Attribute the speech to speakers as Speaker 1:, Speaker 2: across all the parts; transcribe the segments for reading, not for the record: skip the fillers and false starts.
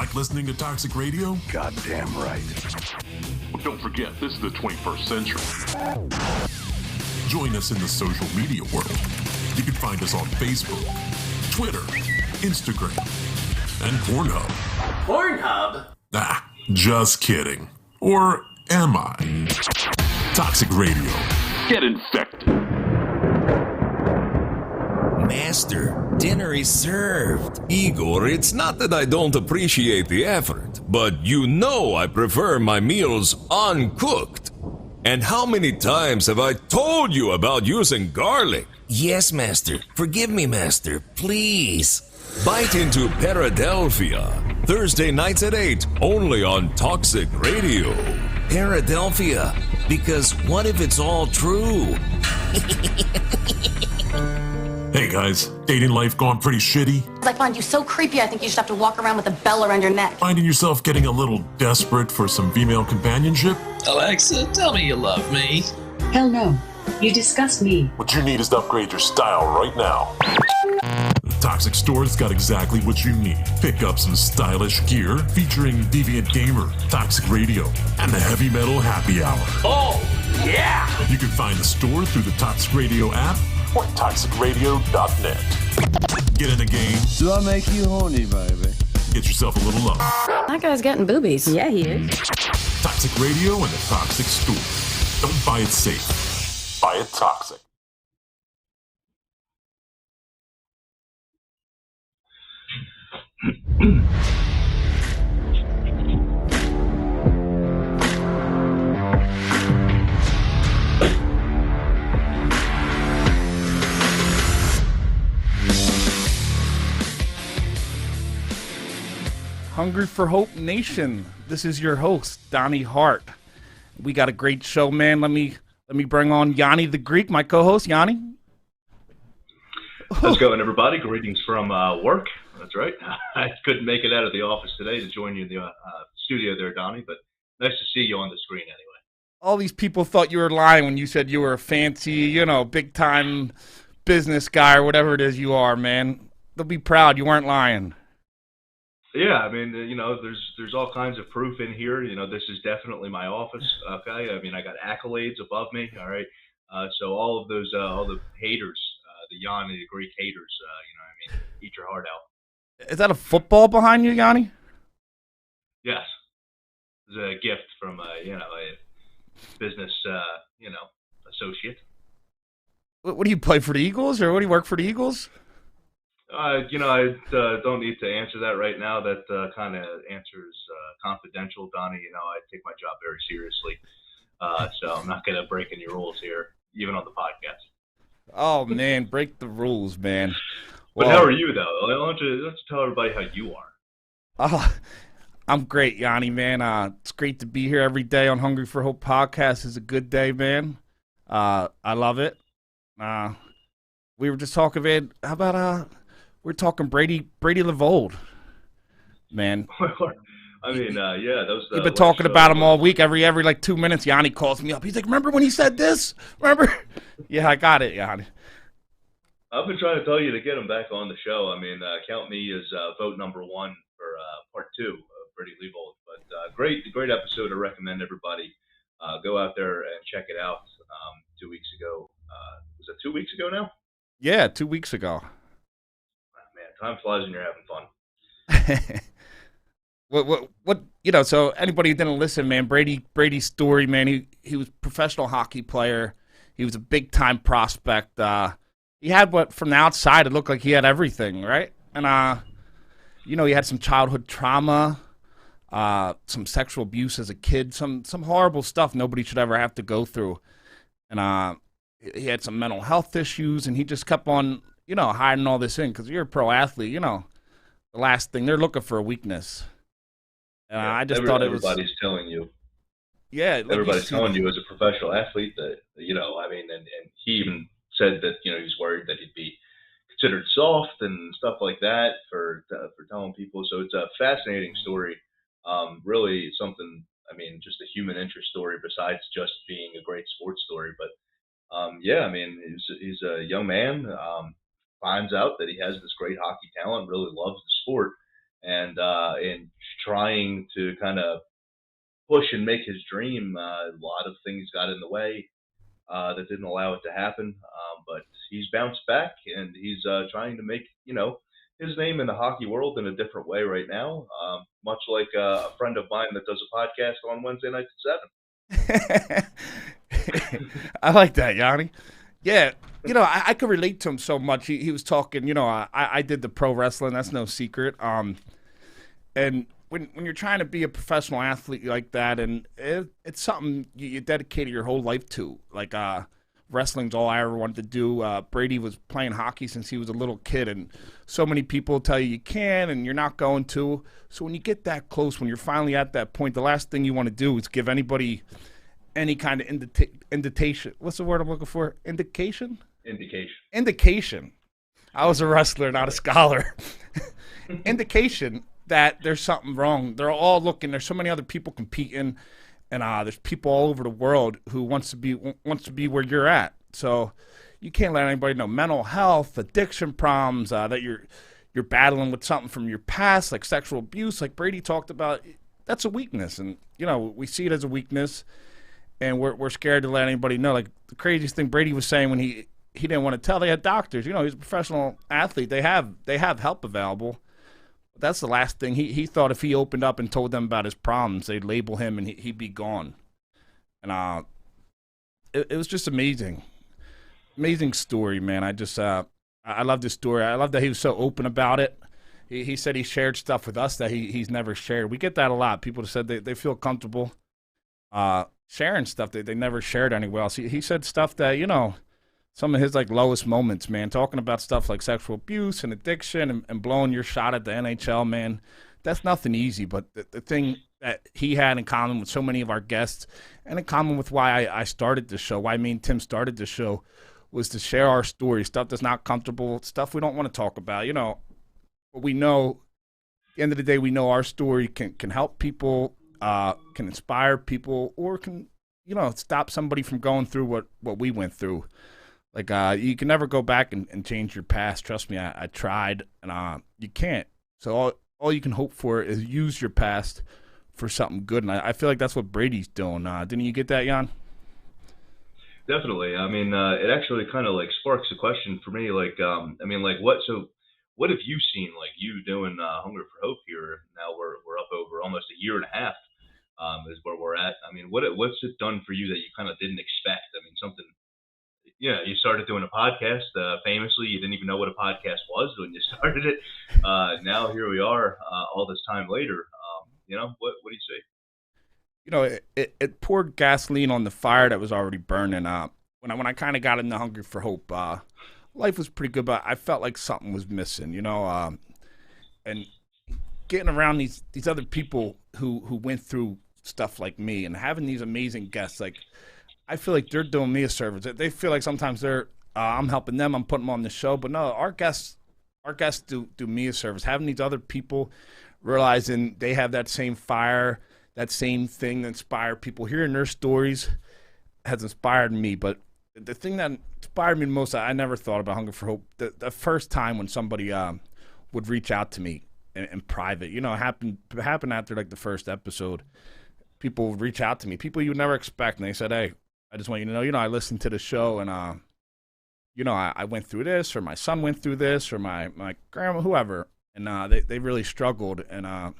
Speaker 1: Like listening to Toxic Radio?
Speaker 2: Goddamn right.
Speaker 1: Well, don't forget, this is the 21st century. Join us in the social media world. You can find us on Facebook, Twitter, Instagram, and Pornhub.
Speaker 3: Pornhub?
Speaker 1: Ah, just kidding. Or am I? Toxic Radio. Get infected.
Speaker 4: Master, dinner is served. Igor, it's not that I don't appreciate the effort, but you know I prefer my meals uncooked. And how many times have I told you about using garlic? Yes, Master. Forgive me, Master. Please. Bite into Paradelphia. Thursday nights at 8, only on Toxic Radio. Paradelphia, because what if it's all true?
Speaker 1: Hey guys, dating life gone pretty shitty?
Speaker 5: I find you so creepy, I think you should have to walk around with a bell around your neck.
Speaker 1: Finding yourself getting a little desperate for some female companionship?
Speaker 3: Alexa, tell me you love me.
Speaker 6: Hell no. You disgust me.
Speaker 1: What you need is to upgrade your style right now. The Toxic Store's got exactly what you need. Pick up some stylish gear featuring Deviant Gamer, Toxic Radio, and the Heavy Metal Happy Hour.
Speaker 3: Oh, yeah!
Speaker 1: You can find the store through the Toxic Radio app or toxicradio.net. Get in the game.
Speaker 2: Do I make you horny, baby?
Speaker 1: Get yourself a little love.
Speaker 5: That guy's getting boobies.
Speaker 6: Yeah, he is.
Speaker 1: Toxic Radio and the Toxic Store. Don't buy it safe. Buy it toxic.
Speaker 7: Hungry for Hope Nation. This is your host, Donnie Hart. We got a great show, man. Let me bring on Yianni the Greek, my co-host. Yianni.
Speaker 8: How's it going, everybody? Greetings from work. That's right. I couldn't make it out of the office today to join you in the studio there, Donnie, but nice to see you on the screen anyway.
Speaker 7: All these people thought you were lying when you said you were a fancy, big-time business guy or whatever it is you are, man. They'll be proud you weren't lying.
Speaker 8: Yeah, I mean, there's all kinds of proof in here. This is definitely my office. Okay, I mean, I got accolades above me. All right, so all of those, all the haters, the Yianni, the Greek haters, eat your heart out.
Speaker 7: Is that a football behind you, Yianni?
Speaker 8: Yes, it's a gift from a business associate.
Speaker 7: What do you play for the Eagles, or what do you work for the Eagles?
Speaker 8: I don't need to answer that right now. That kind of answer is confidential, Donnie. I take my job very seriously, so I'm not going to break any rules here, even on the podcast.
Speaker 7: Oh man, break the rules, man.
Speaker 8: But how are you, though? Why don't you tell everybody how you are?
Speaker 7: I'm great, Yianni, man. It's great to be here every day on Hungry for Hope podcast. It's a good day, man. I love it. We were just talking, man. How about we're talking Brady Levold, man.
Speaker 8: I mean, yeah, those.
Speaker 7: We've been talking about him all week. Every like 2 minutes, Yianni calls me up. He's like, "Remember when he said this? Remember?" Yeah, I got it, Yianni.
Speaker 8: I've been trying to tell you to get him back on the show. I mean, count me as vote number one for part 2 of Brady Levold. But great episode. I recommend everybody go out there and check it out. 2 weeks ago, was it 2 weeks ago now?
Speaker 7: Yeah, 2 weeks ago.
Speaker 8: Time flies when you're having fun.
Speaker 7: what so anybody who didn't listen, man, Brady's story, man, he was a professional hockey player. He was a big time prospect. He had what from the outside it looked like he had everything, right? And he had some childhood trauma, some sexual abuse as a kid, some horrible stuff nobody should ever have to go through. And he had some mental health issues, and he just kept on hiding all this in because you're a pro athlete. The last thing they're looking for a weakness. And I just thought
Speaker 8: everybody's telling you.
Speaker 7: Yeah, like
Speaker 8: everybody's telling you as a professional athlete that and he even said that he's worried that he'd be considered soft and stuff like that for telling people. So it's a fascinating story. Really something. I mean, just a human interest story besides just being a great sports story. But he's a young man. Finds out that he has this great hockey talent, really loves the sport, and trying to kind of push and make his dream. A lot of things got in the way that didn't allow it to happen. But he's bounced back, and he's trying to make his name in the hockey world in a different way right now. Much like a friend of mine that does a podcast on Wednesday nights at 7.
Speaker 7: I like that, Yanni. Yeah, I could relate to him so much. He was talking, I did the pro wrestling. That's no secret. And when you're trying to be a professional athlete like that, and it's something you dedicated your whole life to, like wrestling's all I ever wanted to do. Brady was playing hockey since he was a little kid, and so many people tell you can and you're not going to. So when you get that close, when you're finally at that point, the last thing you want to do is give anybody any kind of indication. What's the word I'm looking for? Indication. I was a wrestler, not a scholar. Indication that there's something wrong. They're all looking. There's so many other people competing, and there's people all over the world who wants to be where you're at. So you can't let anybody know mental health, addiction problems, that you're battling with something from your past, like sexual abuse, like Brady talked about. That's a weakness, and we see it as a weakness, and we're scared to let anybody know. Like the craziest thing Brady was saying when he didn't want to tell. They had doctors. He's a professional athlete. They have help available. That's the last thing. He thought if he opened up and told them about his problems, they'd label him and he'd be gone. And it was just amazing. Amazing story, man. I love this story. I love that he was so open about it. He said he shared stuff with us that he's never shared. We get that a lot. People said they feel comfortable sharing stuff that they never shared anywhere else. He said stuff that, some of his lowest moments, man, talking about stuff like sexual abuse and addiction and blowing your shot at the NHL, man, that's nothing easy. But the thing that he had in common with so many of our guests, and in common with why I started the show, why me and Tim started the show, was to share our story, stuff that's not comfortable, stuff we don't want to talk about. But we know, at the end of the day, we know our story can help people, can inspire people, or can, stop somebody from going through what we went through. You can never go back and change your past. Trust me, I tried, and you can't. So all you can hope for is use your past for something good, and I feel like that's what Brady's doing. Didn't you get that, Jan?
Speaker 8: Definitely. I mean, it actually kind of sparks a question for me. What have you seen? You doing Hunger for Hope here? Now we're up over almost a year and a half. Is where we're at. I mean, what's it done for you that you kind of didn't expect? I mean, something. You started doing a podcast. Famously, you didn't even know what a podcast was when you started it. Now here we are, all this time later. What do you say?
Speaker 7: It poured gasoline on the fire that was already burning up. When I kind of got into Hungry for Hope, life was pretty good, but I felt like something was missing. And getting around these other people who went through stuff like me, and having these amazing guests, I feel like they're doing me a service. They feel like sometimes I'm helping them, I'm putting them on the show, but no, our guests do me a service. Having these other people, realizing they have that same fire, that same thing that inspire people, hearing their stories has inspired me. But the thing that inspired me the most, I never thought about Hunger for Hope. The first time when somebody would reach out to me in private, it happened after the first episode. People would reach out to me, people you would never expect, and they said, "Hey, I just want you to know, I listened to the show, and I went through this, or my son went through this, or my grandma, whoever, and they really struggled, and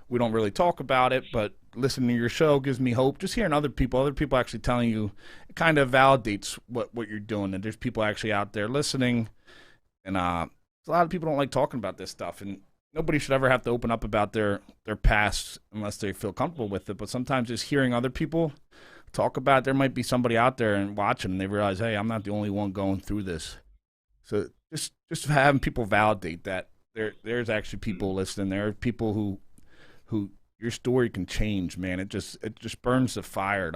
Speaker 7: we don't really talk about it, but listening to your show gives me hope. Just hearing other people actually telling you, it kind of validates what you're doing, and there's people actually out there listening, and a lot of people don't like talking about this stuff, and nobody should ever have to open up about their past unless they feel comfortable with it, but sometimes just hearing other people talk about it, there might be somebody out there and watching, and they realize, hey, I'm not the only one going through this. So just having people validate that there's actually people listening. There are people who your story can change, man. It just burns the fire.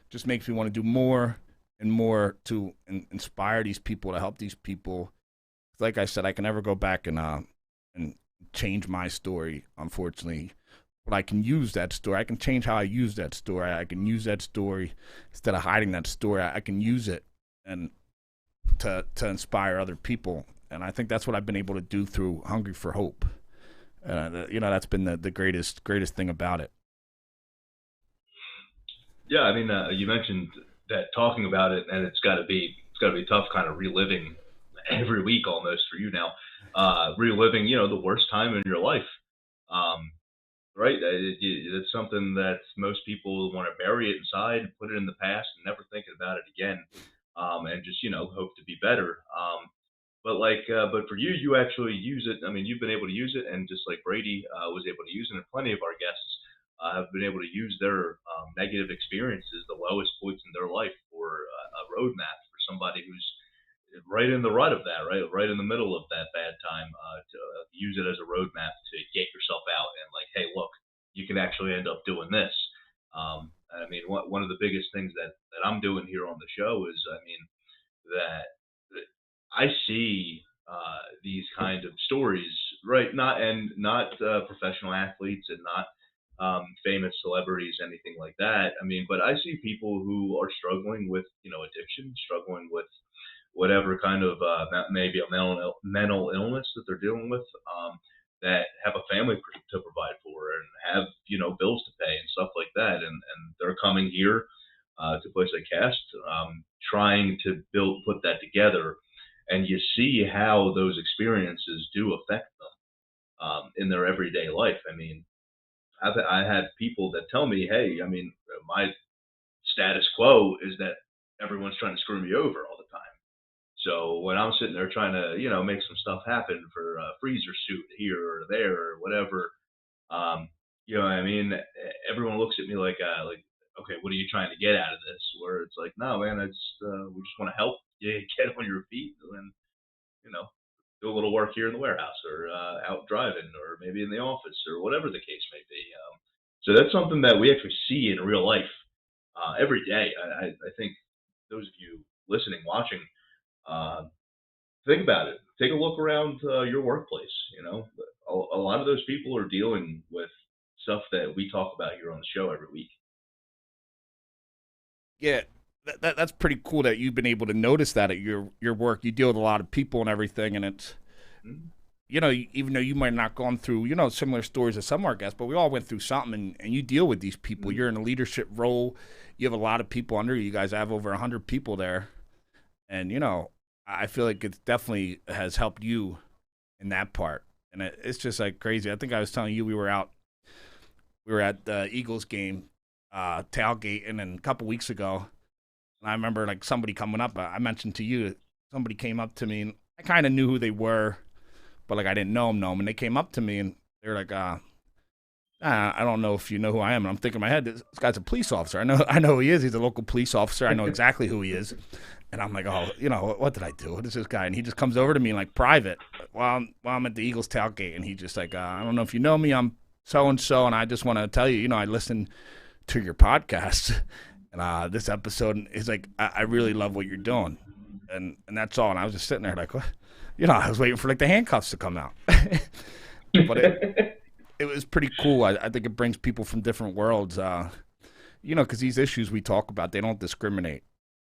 Speaker 7: Just makes me want to do more and more to inspire these people, to help these people. Like I said, I can never go back and change my story, unfortunately. But I can use that story. I can change how I use that story. I can use that story instead of hiding that story. I can use it and to inspire other people. And I think that's what I've been able to do through Hungry for Hope. That's been the greatest thing about it.
Speaker 8: Yeah, I mean, you mentioned that talking about it, and it's got to be tough, kind of reliving every week almost for you now, reliving the worst time in your life. Um, right? It's something that most people want to bury it inside, put it in the past, and never thinking about it again, and just hope to be better. But for you, you actually use it. I mean, you've been able to use it, and just like Brady was able to use it, and plenty of our guests have been able to use their negative experiences, the lowest points in their life, for a roadmap for somebody who's right in the rut of that, right in the middle of that bad time, to use it as a roadmap to get yourself out and like, hey, look, you can actually end up doing this. I mean, one of the biggest things that I'm doing here on the show is, I mean, that I see these kind of stories, right? Not professional athletes and not famous celebrities, anything like that. I mean, but I see people who are struggling with addiction, struggling with whatever kind of maybe a mental illness that they're dealing with, that have a family to provide for and have bills to pay and stuff like that, and they're coming here to place a cast, trying to put that together, and you see how those experiences do affect them in their everyday life. I mean, I had people that tell me, hey, I mean, my status quo is that everyone's trying to screw me over all the time. So when I'm sitting there trying to, make some stuff happen for a freezer suit here or there or whatever, what I mean? Everyone looks at me like, okay, what are you trying to get out of this? Where it's like, no, man, we just want to help you get on your feet and, you know, do a little work here in the warehouse or out driving or maybe in the office or whatever the case may be. So that's something that we actually see in real life every day. I think those of you listening, watching, uh, think about it. Take a look around your workplace. A lot of those people are dealing with stuff that we talk about here on the show every week.
Speaker 7: Yeah, that's pretty cool that you've been able to notice that at your work. You deal with a lot of people and everything, and it's
Speaker 8: Mhm.
Speaker 7: even though you might not gone through similar stories as some of our guests, but we all went through something, and you deal with these people. You're in a leadership role. You have a lot of people under you. You guys have over 100 people there, and I feel like it definitely has helped you in that part. And it's just like crazy. I think I was telling you we were at the Eagles game, tailgating, and a couple weeks ago, and I remember like somebody coming up. I mentioned to you, somebody came up to me, and I kind of knew who they were, but like I didn't know them, and they came up to me and they were like, I don't know if you know who I am. And I'm thinking in my head, this guy's a police officer. I know who he is. He's a local police officer. I know exactly who he is. And I'm like, oh, what did I do? What is this guy? And he just comes over to me like private while I'm at the Eagles tailgate, and he just like, I don't know if you know me. I'm so and so, and I just want to tell you, I listen to your podcast, and this episode is like, I really love what you're doing, and that's all. And I was just sitting there like, what? I was waiting for like the handcuffs to come out, but it was pretty cool. I think it brings people from different worlds, because these issues we talk about, they don't discriminate.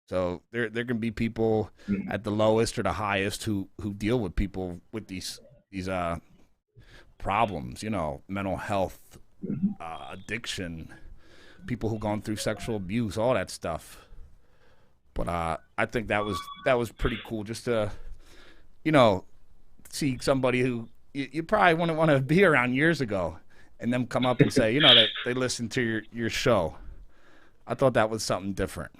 Speaker 7: So there can be people at the lowest or the highest who deal with people with these problems, mental health, addiction, people who've gone through sexual abuse, all that stuff. But I think that was pretty cool just to, see somebody who you probably wouldn't want to be around years ago, and them come up and say, that they listened to your show. I thought that was something different.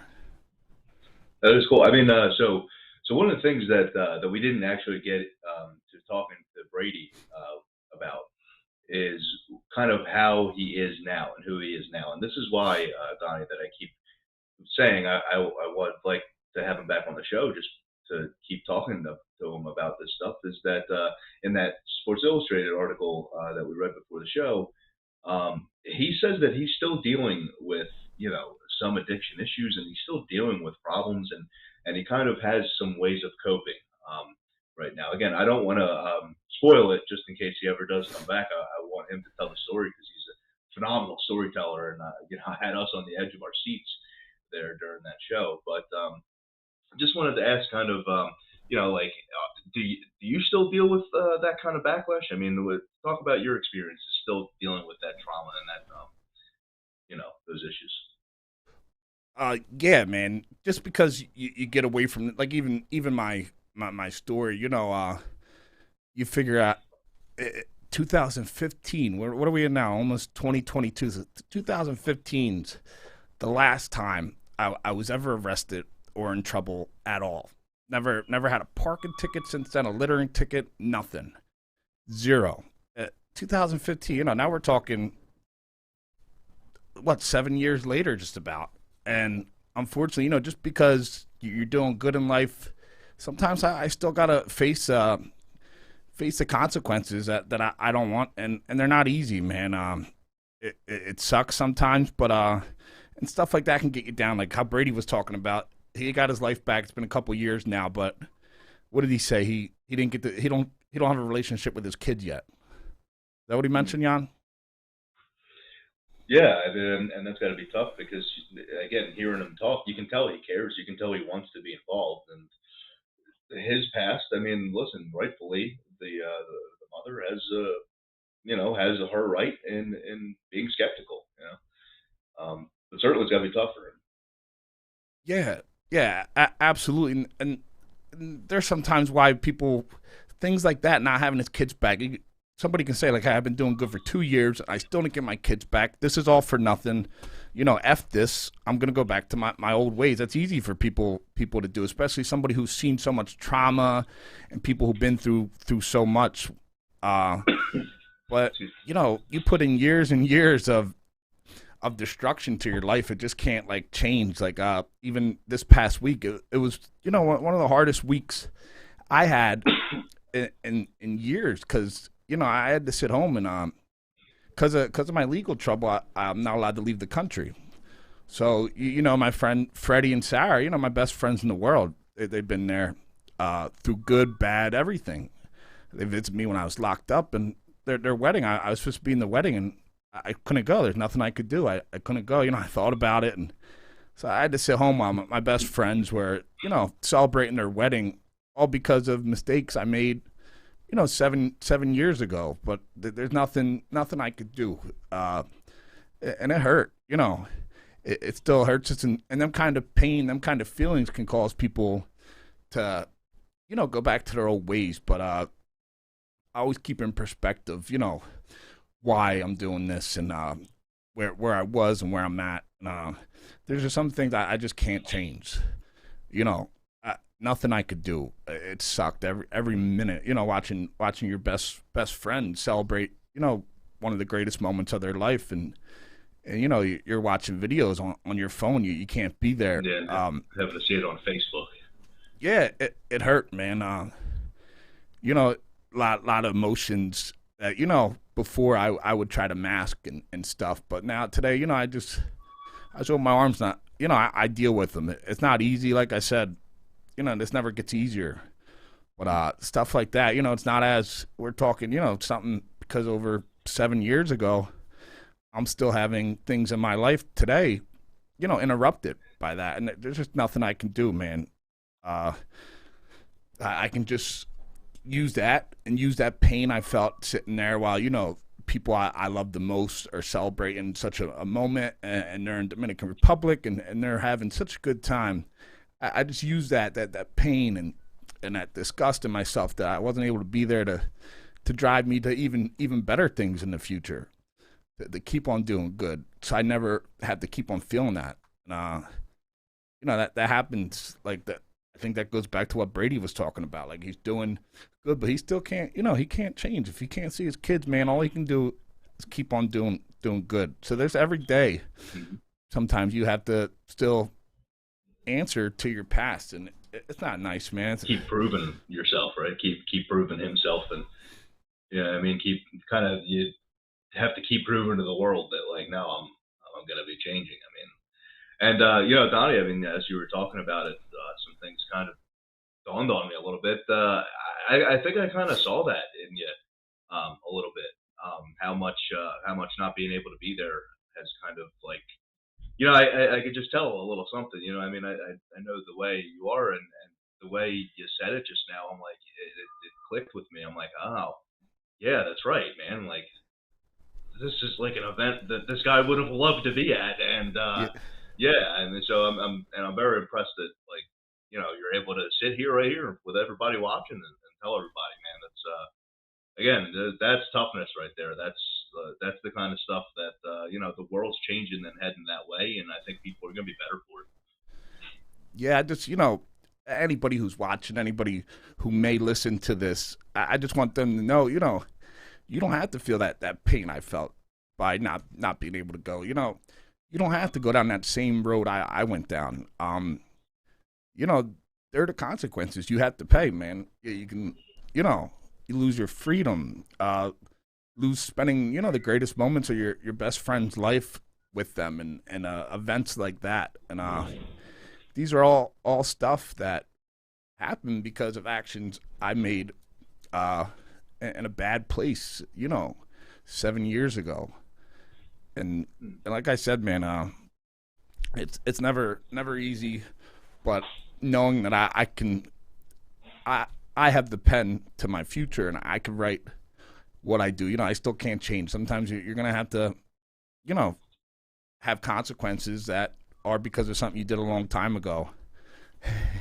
Speaker 8: That is cool. I mean, so one of the things that we didn't actually get to talking to Brady about is kind of how he is now and who he is now, and this is why, Donnie, that I keep saying I would like to have him back on the show just to keep talking to him about this stuff. Is that in that Sports Illustrated article that we read before the show, he says that he's still dealing with some addiction issues, and he's still dealing with problems, and he kind of has some ways of coping right now. Again, I don't want to spoil it just in case he ever does come back. I want him to tell the story because he's a phenomenal storyteller, and had us on the edge of our seats there during that show. But just wanted to ask kind of, do you still deal with that kind of backlash? I mean, talk about your experiences still dealing with that trauma and that those issues.
Speaker 7: Yeah, man. Just because you get away from like even my story, you figure out 2015. What are we in now? Almost 2022. So 2015's the last time I was ever arrested or in trouble at all. Never had a parking ticket since then, a littering ticket, nothing, zero. 2015. Now we're talking what 7 years later, just about. And unfortunately, just because you're doing good in life, sometimes I still gotta face the consequences that I don't want, and they're not easy, man. It sucks sometimes, but and stuff like that can get you down. Like how Brady was talking about, he got his life back. It's been a couple years now, but what did he say? He didn't get he don't have a relationship with his kids yet. Is that what he mentioned, Jan?
Speaker 8: Yeah, I mean, and that's got to be tough because again, hearing him talk, you can tell he cares. You can tell he wants to be involved, and his past. I mean, listen, rightfully, the mother has her right in being skeptical. But certainly it's got to be tough for him.
Speaker 7: Yeah, absolutely. And there's sometimes why people things like that, not having his kids back. Somebody can say like, "Hey, I've been doing good for 2 years. I still didn't get my kids back. This is all for nothing. F this. I'm gonna go back to my old ways." That's easy for people to do, especially somebody who's seen so much trauma and people who've been through so much. But you put in years and years of destruction to your life. It just can't like change. Like even this past week, it was one of the hardest weeks I had in years because I had to sit home and because of my legal trouble, I'm not allowed to leave the country. So my friend Freddie and Sarah, my best friends in the world, they've been there through good, bad, everything. They visited me when I was locked up, and their wedding. I was supposed to be in the wedding, and I couldn't go. There's nothing I could do. I couldn't go. I thought about it, and so I had to sit home while my best friends were celebrating their wedding, all because of mistakes I made 7 years ago, but there's nothing I could do, and it hurt. It still hurts. And them kind of pain, them kind of feelings can cause people to, go back to their old ways. But I always keep in perspective, why I'm doing this and where I was and where I'm at. There's just some things I just can't change. Nothing I could do. It sucked every minute. Watching your best friend celebrate. One of the greatest moments of their life, and you're watching videos on your phone. You can't be there.
Speaker 8: Yeah, having to see it on Facebook.
Speaker 7: Yeah, it hurt, man. Lot of emotions that before I would try to mask and stuff, but now today I open my arms. Not I deal with them. It's not easy, like I said. This never gets easier. But stuff like that, it's not as we're talking, something because over 7 years ago, I'm still having things in my life today, interrupted by that. And there's just nothing I can do, man. I can just use that and use that pain I felt sitting there while, people I love the most are celebrating such a moment and they're in Dominican Republic and they're having such a good time. I just use that pain and that disgust in myself that I wasn't able to be there to drive me to even better things in the future, to keep on doing good. So I never had to keep on feeling that. That happens like that. I think that goes back to what Brady was talking about. Like he's doing good, but he still can't. He can't change. If he can't see his kids, man, all he can do is keep on doing good. So there's every day. Sometimes you have to still answer to your past, and it's not nice, man.
Speaker 8: Keep proving yourself, right? Keep proving himself, and you have to keep proving to the world that like, no, I'm gonna be changing. And Donnie, as you were talking about it, some things kind of dawned on me a little bit. I think I kind of saw that in you a little bit. How much not being able to be there has kind of like, I could just tell a little something. I know the way you are, and the way you said it just now, I'm like, it clicked with me. I'm like, oh, yeah, that's right, man. Like, this is like an event that this guy would have loved to be at, and
Speaker 7: Yeah.
Speaker 8: yeah, and so I'm very impressed that, like, you're able to sit here right here with everybody watching and tell everybody, man, that's again, that's toughness right there. That's the kind of stuff that the world's changing and heading that way, and I think people are gonna be better for it.
Speaker 7: Yeah, just anybody who's watching, anybody who may listen to this, I just want them to know, you don't have to feel that pain I felt by not being able to go. You don't have to go down that same road I went down. There are the consequences you have to pay, man. You can, you lose your freedom, lose spending, the greatest moments of your best friend's life with them, and events like that. And these are all stuff that happened because of actions I made in a bad place, 7 years ago. And like I said, man, it's never easy, but knowing that I have the pen to my future and I can write what I do. I still can't change. Sometimes you're gonna have to, have consequences that are because of something you did a long time ago.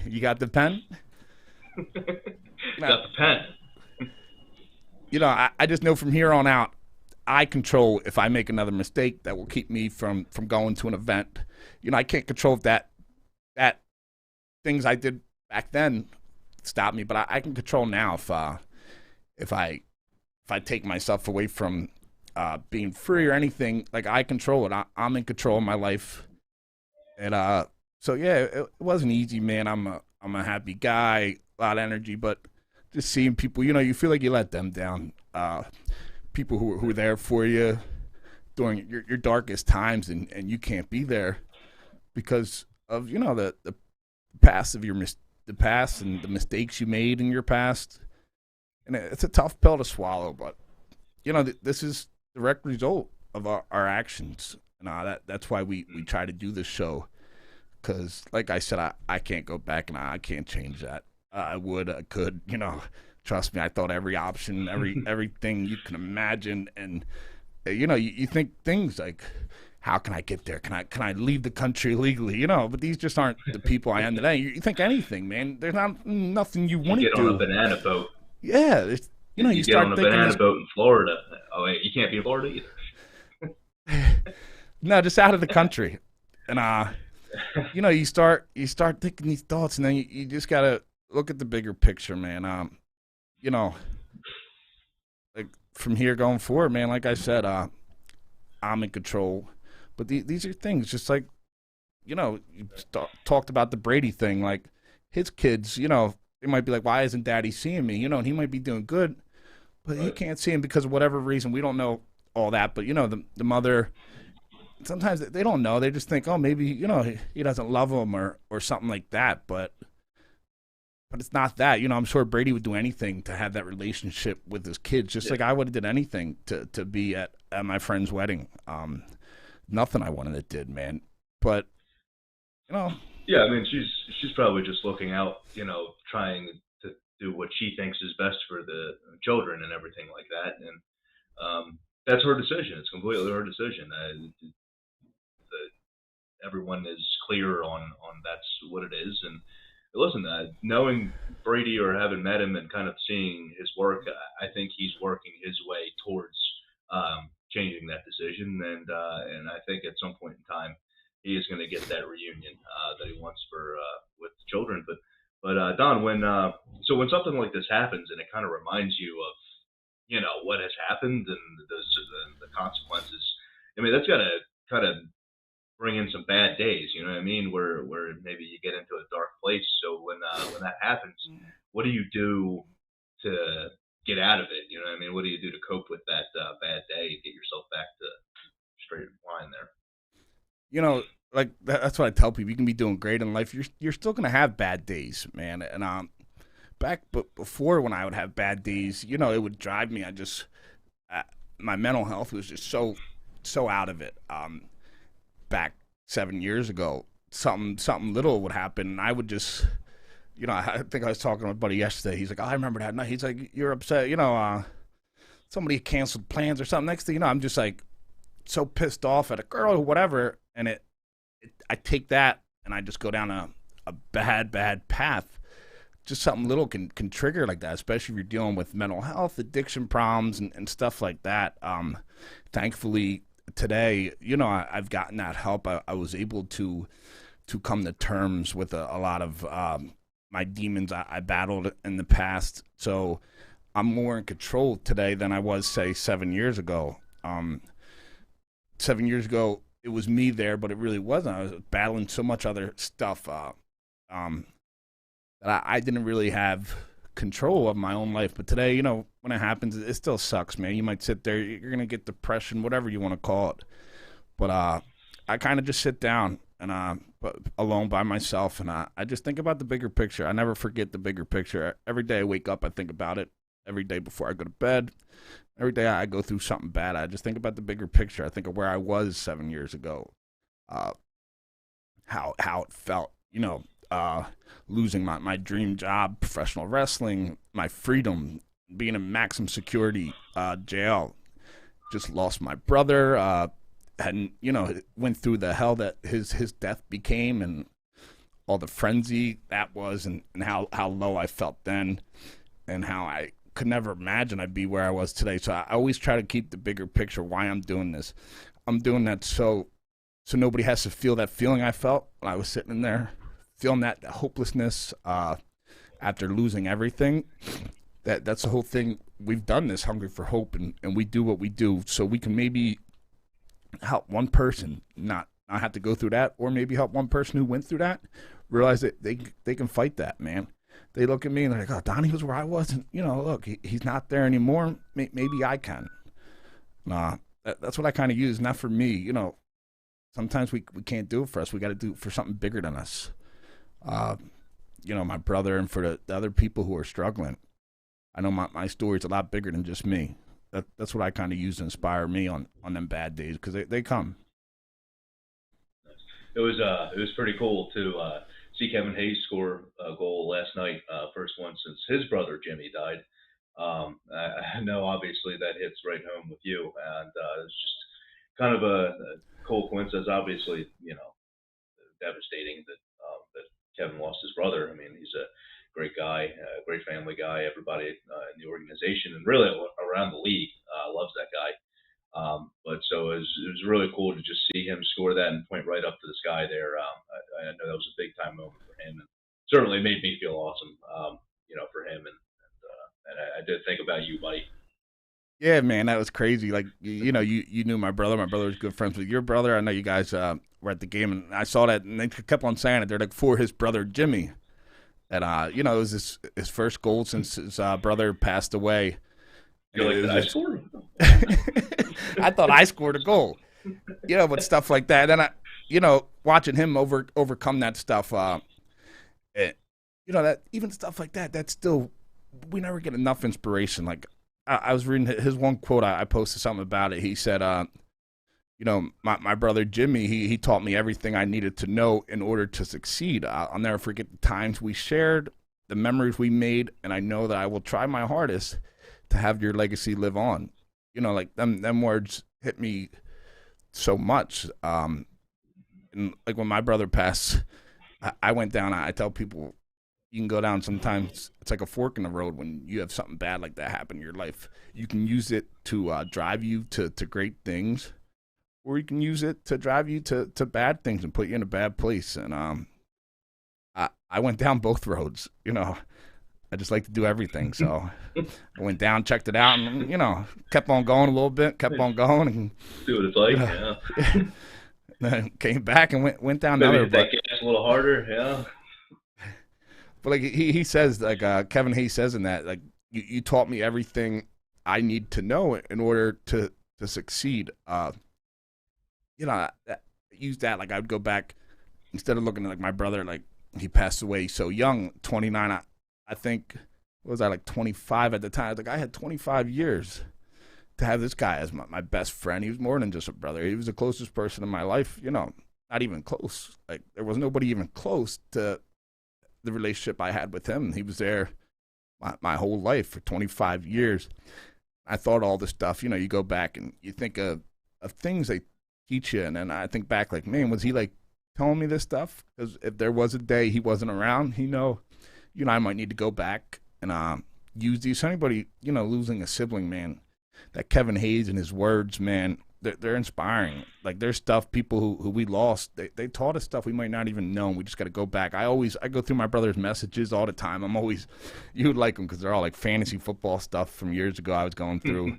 Speaker 7: You got the pen?
Speaker 8: Got the pen.
Speaker 7: I just know from here on out, I control if I make another mistake that will keep me from going to an event. I can't control if that things I did back then stop me, but I can control now if I take myself away from being free or anything. Like, I control it. I'm in control of my life, and so yeah, it wasn't easy, man. I'm a happy guy, a lot of energy, but just seeing people, you feel like you let them down. People who are there for you during your darkest times, and you can't be there because of the past of the past and the mistakes you made in your past. And it's a tough pill to swallow, but this is the direct result of our actions, and that's why we try to do this show. Because, like I said, I can't go back, and I can't change that. I could, trust me. I thought every option, everything you can imagine, and you think things like, how can I get there? Can I leave the country legally? But these just aren't the people I am today. You think anything, man. There's nothing you want to do.
Speaker 8: Get on a banana boat.
Speaker 7: Yeah, you
Speaker 8: get
Speaker 7: start
Speaker 8: on a
Speaker 7: thinking
Speaker 8: banana boat in Florida. Oh wait, you can't be in Florida either.
Speaker 7: No, just out of the country, and you start thinking these thoughts, and then you just gotta look at the bigger picture, man. Like, from here going forward, man. Like I said, I'm in control, but these are things just like, you talked about the Brady thing. Like, his kids, they might be like, why isn't Daddy seeing me? And he might be doing good, but he can't see him because of whatever reason. We don't know all that, but the mother. Sometimes they don't know. They just think, oh, maybe, he doesn't love them or something like that. But it's not that. I'm sure Brady would do anything to have that relationship with his kids, just like I would have did anything to be at my friend's wedding. Nothing I wanted it did, man. But,
Speaker 8: Yeah, I mean, she's probably just looking out, trying to do what she thinks is best for the children and everything like that. And that's her decision. It's completely her decision. Everyone is clear on that's what it is. And listen, knowing Brady or having met him and kind of seeing his work, I think he's working his way towards changing that decision. And I think at some point in time, he is going to get that reunion that he wants for with children. But Don, when something like this happens and it kind of reminds you of what has happened and the consequences, I mean, that's got to kind of bring in some bad days, you know what I mean? Where maybe you get into a dark place. So when that happens, what do you do to get out of it? You know what I mean? What do you do to cope with that bad day and get yourself back to straight line there?
Speaker 7: Like, that's what I tell people. You can be doing great in life. You're still gonna have bad days, man. And before, when I would have bad days, it would drive me. My mental health was just so out of it. Back 7 years ago, something little would happen, and I would just I think I was talking to my buddy yesterday. He's like, oh, I remember that night. He's like, you're upset, somebody canceled plans or something. Next thing you know, I'm just like so pissed off at a girl or whatever, and I take that and I just go down a bad path. Just something little can trigger like that, especially if you're dealing with mental health, addiction problems, and stuff like that. Thankfully, today, I've gotten that help. I was able to come to terms with a lot of my demons I battled in the past. So I'm more in control today than I was, say, 7 years ago. 7 years ago, it was me there, but it really wasn't. I was battling so much other stuff that I didn't really have control of my own life. But today, when it happens, it still sucks, man. You might sit there, you're going to get depression, whatever you want to call it. But I kind of just sit down and alone by myself, and I just think about the bigger picture. I never forget the bigger picture. Every day I wake up, I think about it. Every day before I go to bed, every day I go through something bad, I just think about the bigger picture. I think of where I was 7 years ago, how it felt, losing my dream job, professional wrestling, my freedom, being in maximum security jail, just lost my brother, and went through the hell that his death became, and all the frenzy that was, and how low I felt then, and how I could never imagine I'd be where I was today. So I always try to keep the bigger picture, why I'm doing this. I'm doing that so nobody has to feel that feeling I felt when I was sitting in there, feeling that hopelessness after losing everything. That's the whole thing. We've done this, Hungry for Hope, and we do what we do so we can maybe help one person not have to go through that, or maybe help one person who went through that realize that they can fight that, man. They look at me and they're like, oh, Donnie was where I was, and look, he's not there anymore. Maybe I can. That's what I kind of use. Not for me, sometimes we can't do it for us. We got to do it for something bigger than us. My brother, and for the other people who are struggling. I know my story is a lot bigger than just me. That's what I kind of use to inspire me on them bad days, because they come.
Speaker 8: It was pretty cool to see Kevin Hayes score a goal last night, first one since his brother Jimmy died. I know obviously that hits right home with you, and it's just kind of a cool coincidence. Obviously, devastating that Kevin lost his brother. I mean, he's a great guy, a great family guy. Everybody in the organization and really around the league loves that guy. But so it was really cool to just see him score that and point right up to the sky there. I know that was a big time moment for him, and certainly made me feel awesome, for him. And I did think about you, buddy.
Speaker 7: Yeah, man, that was crazy. Like, you knew my brother. My brother was good friends with your brother. I know you guys were at the game, and I saw that, and they kept on saying it. They're like, for his brother Jimmy. And, it was his first goal since his brother passed away.
Speaker 8: You're like, did I score?
Speaker 7: I thought I scored a goal. But stuff like that. And then watching him overcome that stuff, that even stuff like that, that's still, we never get enough inspiration. Like, I was reading his one quote. I posted something about it. He said, my brother Jimmy, he taught me everything I needed to know in order to succeed. I'll never forget the times we shared, the memories we made, and I know that I will try my hardest to have your legacy live on. Like them words hit me so much. And like when my brother passed, I went down. I tell people, you can go down sometimes. It's like a fork in the road when you have something bad like that happen in your life. You can use it to drive you to great things, or you can use it to drive you to bad things and put you in a bad place. And I went down both roads. I just like to do everything. So I went down, checked it out, and, kept on going a little bit, kept on going. And,
Speaker 8: see what it's like, yeah.
Speaker 7: Then came back and went down
Speaker 8: Maybe
Speaker 7: another.
Speaker 8: hit that gas a little harder, yeah.
Speaker 7: But like he says, like Kevin Hayes says in that, like, you taught me everything I need to know in order to succeed. Use that. Like, I would go back, instead of looking at like my brother, like he passed away so young, 29. I think, what was I, like 25 at the time? I was like, I had 25 years to have this guy as my best friend. He was more than just a brother. He was the closest person in my life. Not even close. Like, there was nobody even close to the relationship I had with him. He was there my whole life for 25 years. I thought all this stuff, you go back and you think of things they teach you. And then I think back like, man, was he like telling me this stuff? Because if there was a day he wasn't around, I might need to go back and use these. So anybody, losing a sibling, man, that Kevin Hayes and his words, man, they're inspiring. Like there's stuff people who we lost, they taught us stuff we might not even know. We just got to go back. I go through my brother's messages all the time. You would like them because they're all like fantasy football stuff from years ago I was going through.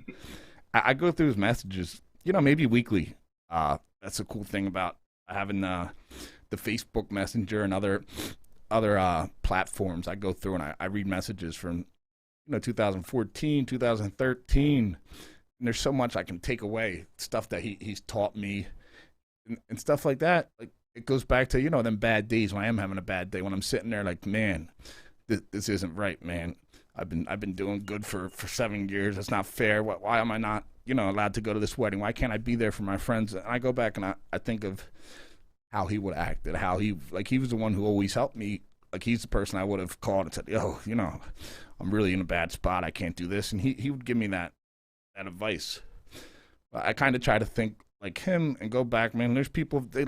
Speaker 7: I go through his messages, maybe weekly. That's a cool thing about having the Facebook Messenger and other platforms. I go through and I read messages from 2014, 2013. And there's so much I can take away, stuff that he's taught me and stuff like that. Like it goes back to, them bad days when I am having a bad day, when I'm sitting there like, man, this isn't right, man. I've been doing good for 7 years. It's not fair. Why am I not, allowed to go to this wedding? Why can't I be there for my friends? And I go back and I think of how he would act and how he was the one who always helped me. Like he's the person I would have called and said, yo, I'm really in a bad spot. I can't do this. And he would give me that advice. I kind of try to think like him and go back, man. There's people, they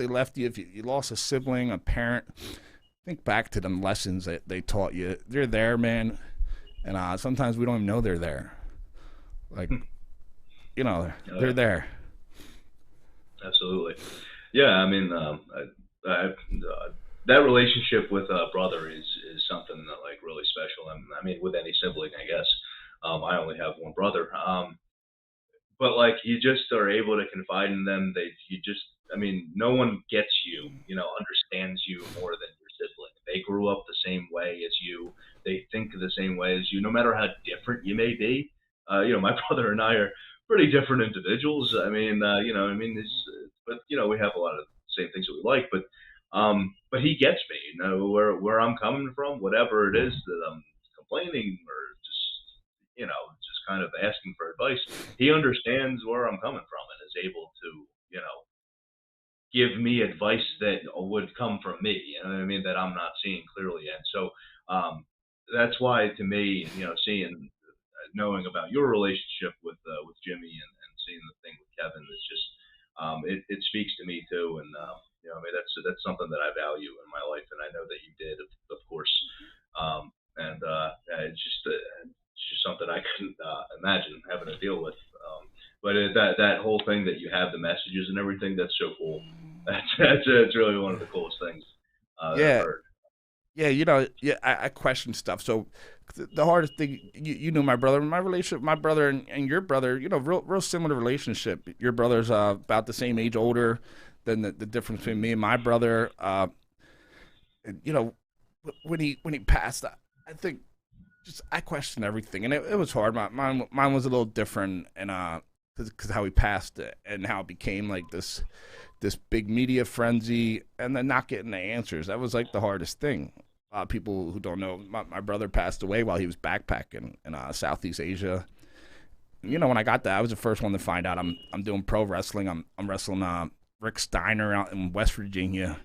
Speaker 7: left you. If you lost a sibling, a parent, think back to them lessons that they taught you. They're there, man. And sometimes we don't even know they're there. Like, they're there.
Speaker 8: Absolutely. Yeah, I mean, that relationship with a brother is something that like really special. I mean, with any sibling, I guess. I only have one brother. But like you just are able to confide in them. No one gets you, understands you more than your sibling. They grew up the same way as you. They think the same way as you, no matter how different you may be. My brother and I are pretty different individuals. But we have a lot of the same things that we like. But he gets me, where I'm coming from, whatever it is that I'm complaining or just kind of asking for advice. He understands where I'm coming from and is able to, give me advice that would come from me, that I'm not seeing clearly. And so that's why, to me, knowing about your relationship with Jimmy and seeing the thing with Kevin is just, it speaks to me too. And, that's something that I value in my life. And I know that you did, of course. It's just something I couldn't imagine having to deal with. But that whole thing that you have the messages and everything, that's so cool. That's really one of the coolest things that I've heard.
Speaker 7: Yeah, I question stuff. So the hardest thing, you knew my brother, my relationship, my brother and your brother, real similar relationship. Your brother's about the same age older than the difference between me and my brother. When he passed, I think I questioned everything, and it was hard. Mine was a little different, and because how he passed it and how it became like this big media frenzy, and then not getting the answers. That was like the hardest thing. People who don't know, my brother passed away while he was backpacking in Southeast Asia. When I got that, I was the first one to find out. I'm doing pro wrestling. I'm wrestling Rick Steiner out in West Virginia,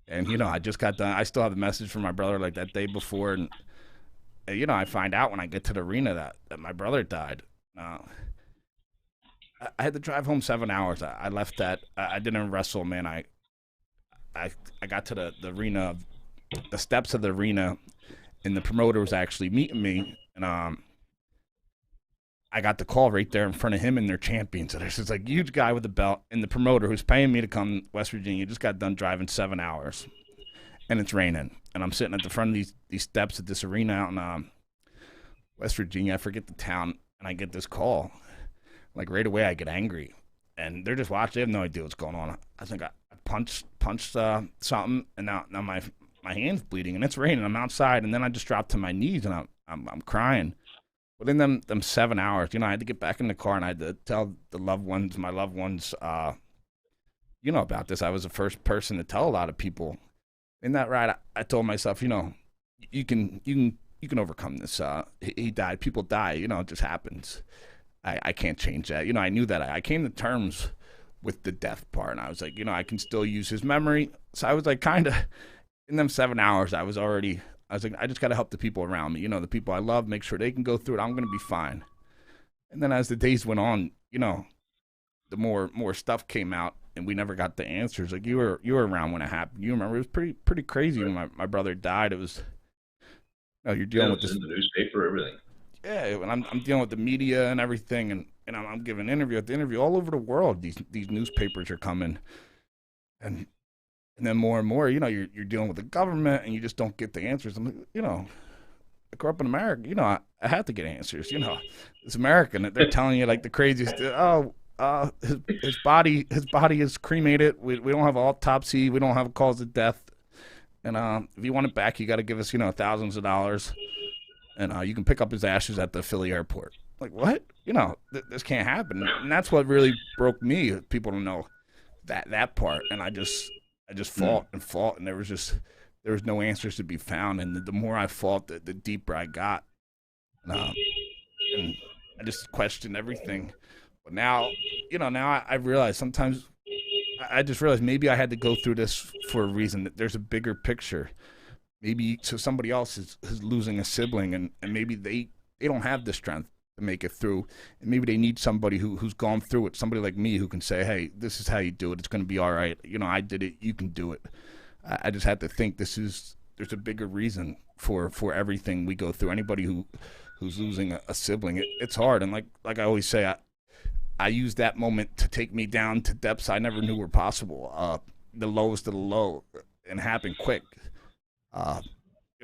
Speaker 7: and I just got done. I still have the message from my brother like that day before, and I find out when I get to the arena that my brother died. I had to drive home 7 hours. I left that. I didn't wrestle, man. I got to the arena, the steps of the arena, and the promoter was actually meeting me, and I got the call right there in front of him and their champions. So there's this like huge guy with a belt, and the promoter who's paying me to come to West Virginia just got done driving 7 hours, and it's raining, and I'm sitting at the front of these steps at this arena out in West Virginia. I forget the town, and I get this call. Like right away, I get angry, and they're just watching. They have no idea what's going on. I think I punched something, and now my hand's bleeding, and it's raining. I'm outside, and then I just dropped to my knees, and I'm crying. Within them 7 hours, I had to get back in the car, and I had to tell my loved ones, about this. I was the first person to tell a lot of people. In that ride, I told myself, you can overcome this. He died. People die. It just happens. I can't change that. I knew that. I came to terms with the death part, and I was like, I can still use his memory. So I was like, kind of, in them 7 hours, I was like, I just got to help the people around me. The people I love, make sure they can go through it. I'm going to be fine. And then as the days went on, the more stuff came out, and we never got the answers. Like you were around when it happened. You remember it was pretty crazy when my brother died. It was you're dealing with this
Speaker 8: in the newspaper, everything.
Speaker 7: Yeah, and I'm dealing with the media and everything, and I'm giving interview at the interview all over the world. These newspapers are coming, and then more and more, you're dealing with the government, and you just don't get the answers. I'm like, I grew up in America. I had to get answers. It's American. They're telling you like the craziest. His body is cremated. We don't have an autopsy. We don't have a cause of death. And if you want it back, you got to give us thousands of dollars. And you can pick up his ashes at the Philly airport. Like what? This can't happen. And that's what really broke me. People don't know that part. And I just fought and fought, and there was no answers to be found. And the more I fought, the deeper I got. And I just questioned everything. But now, now I realize sometimes I just realized maybe I had to go through this for a reason. That there's a bigger picture. Maybe so somebody else is losing a sibling, and maybe they don't have the strength to make it through. And maybe they need somebody who's gone through it, somebody like me who can say, hey, this is how you do it. It's going to be all right. I did it. You can do it. I just had to think there's a bigger reason for everything we go through. Anybody who's losing a sibling, it's hard. And like I always say, I used that moment to take me down to depths I never knew were possible. The lowest of the low, and happened quick. A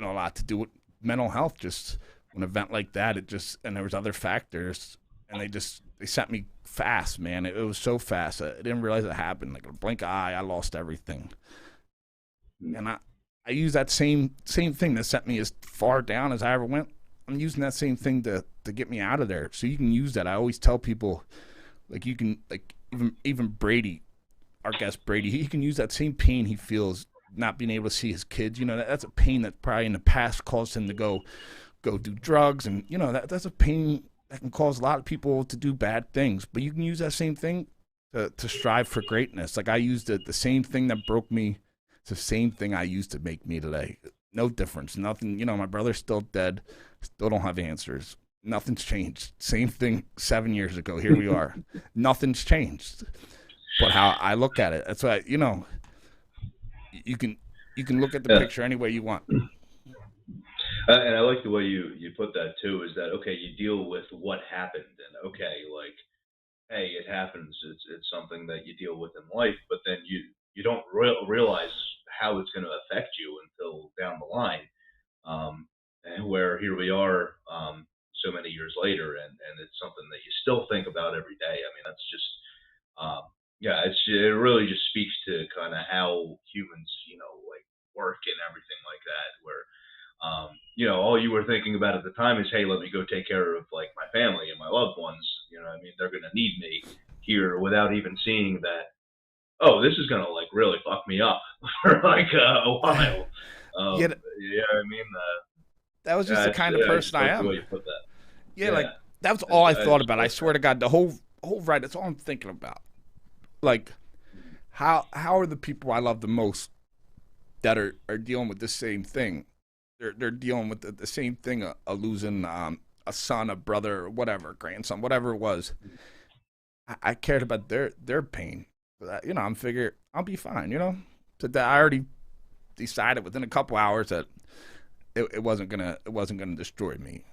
Speaker 7: lot to do with mental health. Just an event like that, and there was other factors, and they sent me fast, man. It was so fast. I didn't realize it happened. Like a blink of eye, I lost everything. And I used that same thing that sent me as far down as I ever went. I'm using that same thing to get me out of there. So you can use that. I always tell people, like you can, like even Brady, our guest Brady, he can use that same pain he feels not being able to see his kids. That's a pain that probably in the past caused him to go do drugs, and that's a pain that can cause a lot of people to do bad things. But you can use that same thing to strive for greatness. Like I used the same thing that broke me. It's the same thing I used to make me today. No difference. Nothing. My brother's still dead. Still don't have answers. Nothing's changed. Same thing 7 years ago. Here we are. Nothing's changed. But how I look at it. That's why you can look at the picture any way you want.
Speaker 8: And I like the way you put that too. Is that okay? You deal with what happened, and okay, like, hey, it happens. It's something that you deal with in life, but then you don't realize how it's going to affect you until down the line. And where here we are, so many years later, and it's something that you still think about every day. I mean, that's just yeah, it really just speaks to kind of how humans, like work and everything like that. Where all you were thinking about at the time is, hey, let me go take care of like my family and my loved ones. I mean, they're gonna need me here, without even seeing that. Oh, this is gonna like really fuck me up for like a while. I mean,
Speaker 7: that was just the kind of person I am.
Speaker 8: The way you put that.
Speaker 7: Yeah, like that was all I thought about. I swear to God, the whole ride. That's all I'm thinking about. Like, how are the people I love the most that are dealing with the same thing? They're dealing with the same thing, a losing a son, a brother, whatever, grandson, whatever it was. I cared about their pain. I'm figure I'll be fine. So that I already decided within a couple hours that it wasn't gonna destroy me.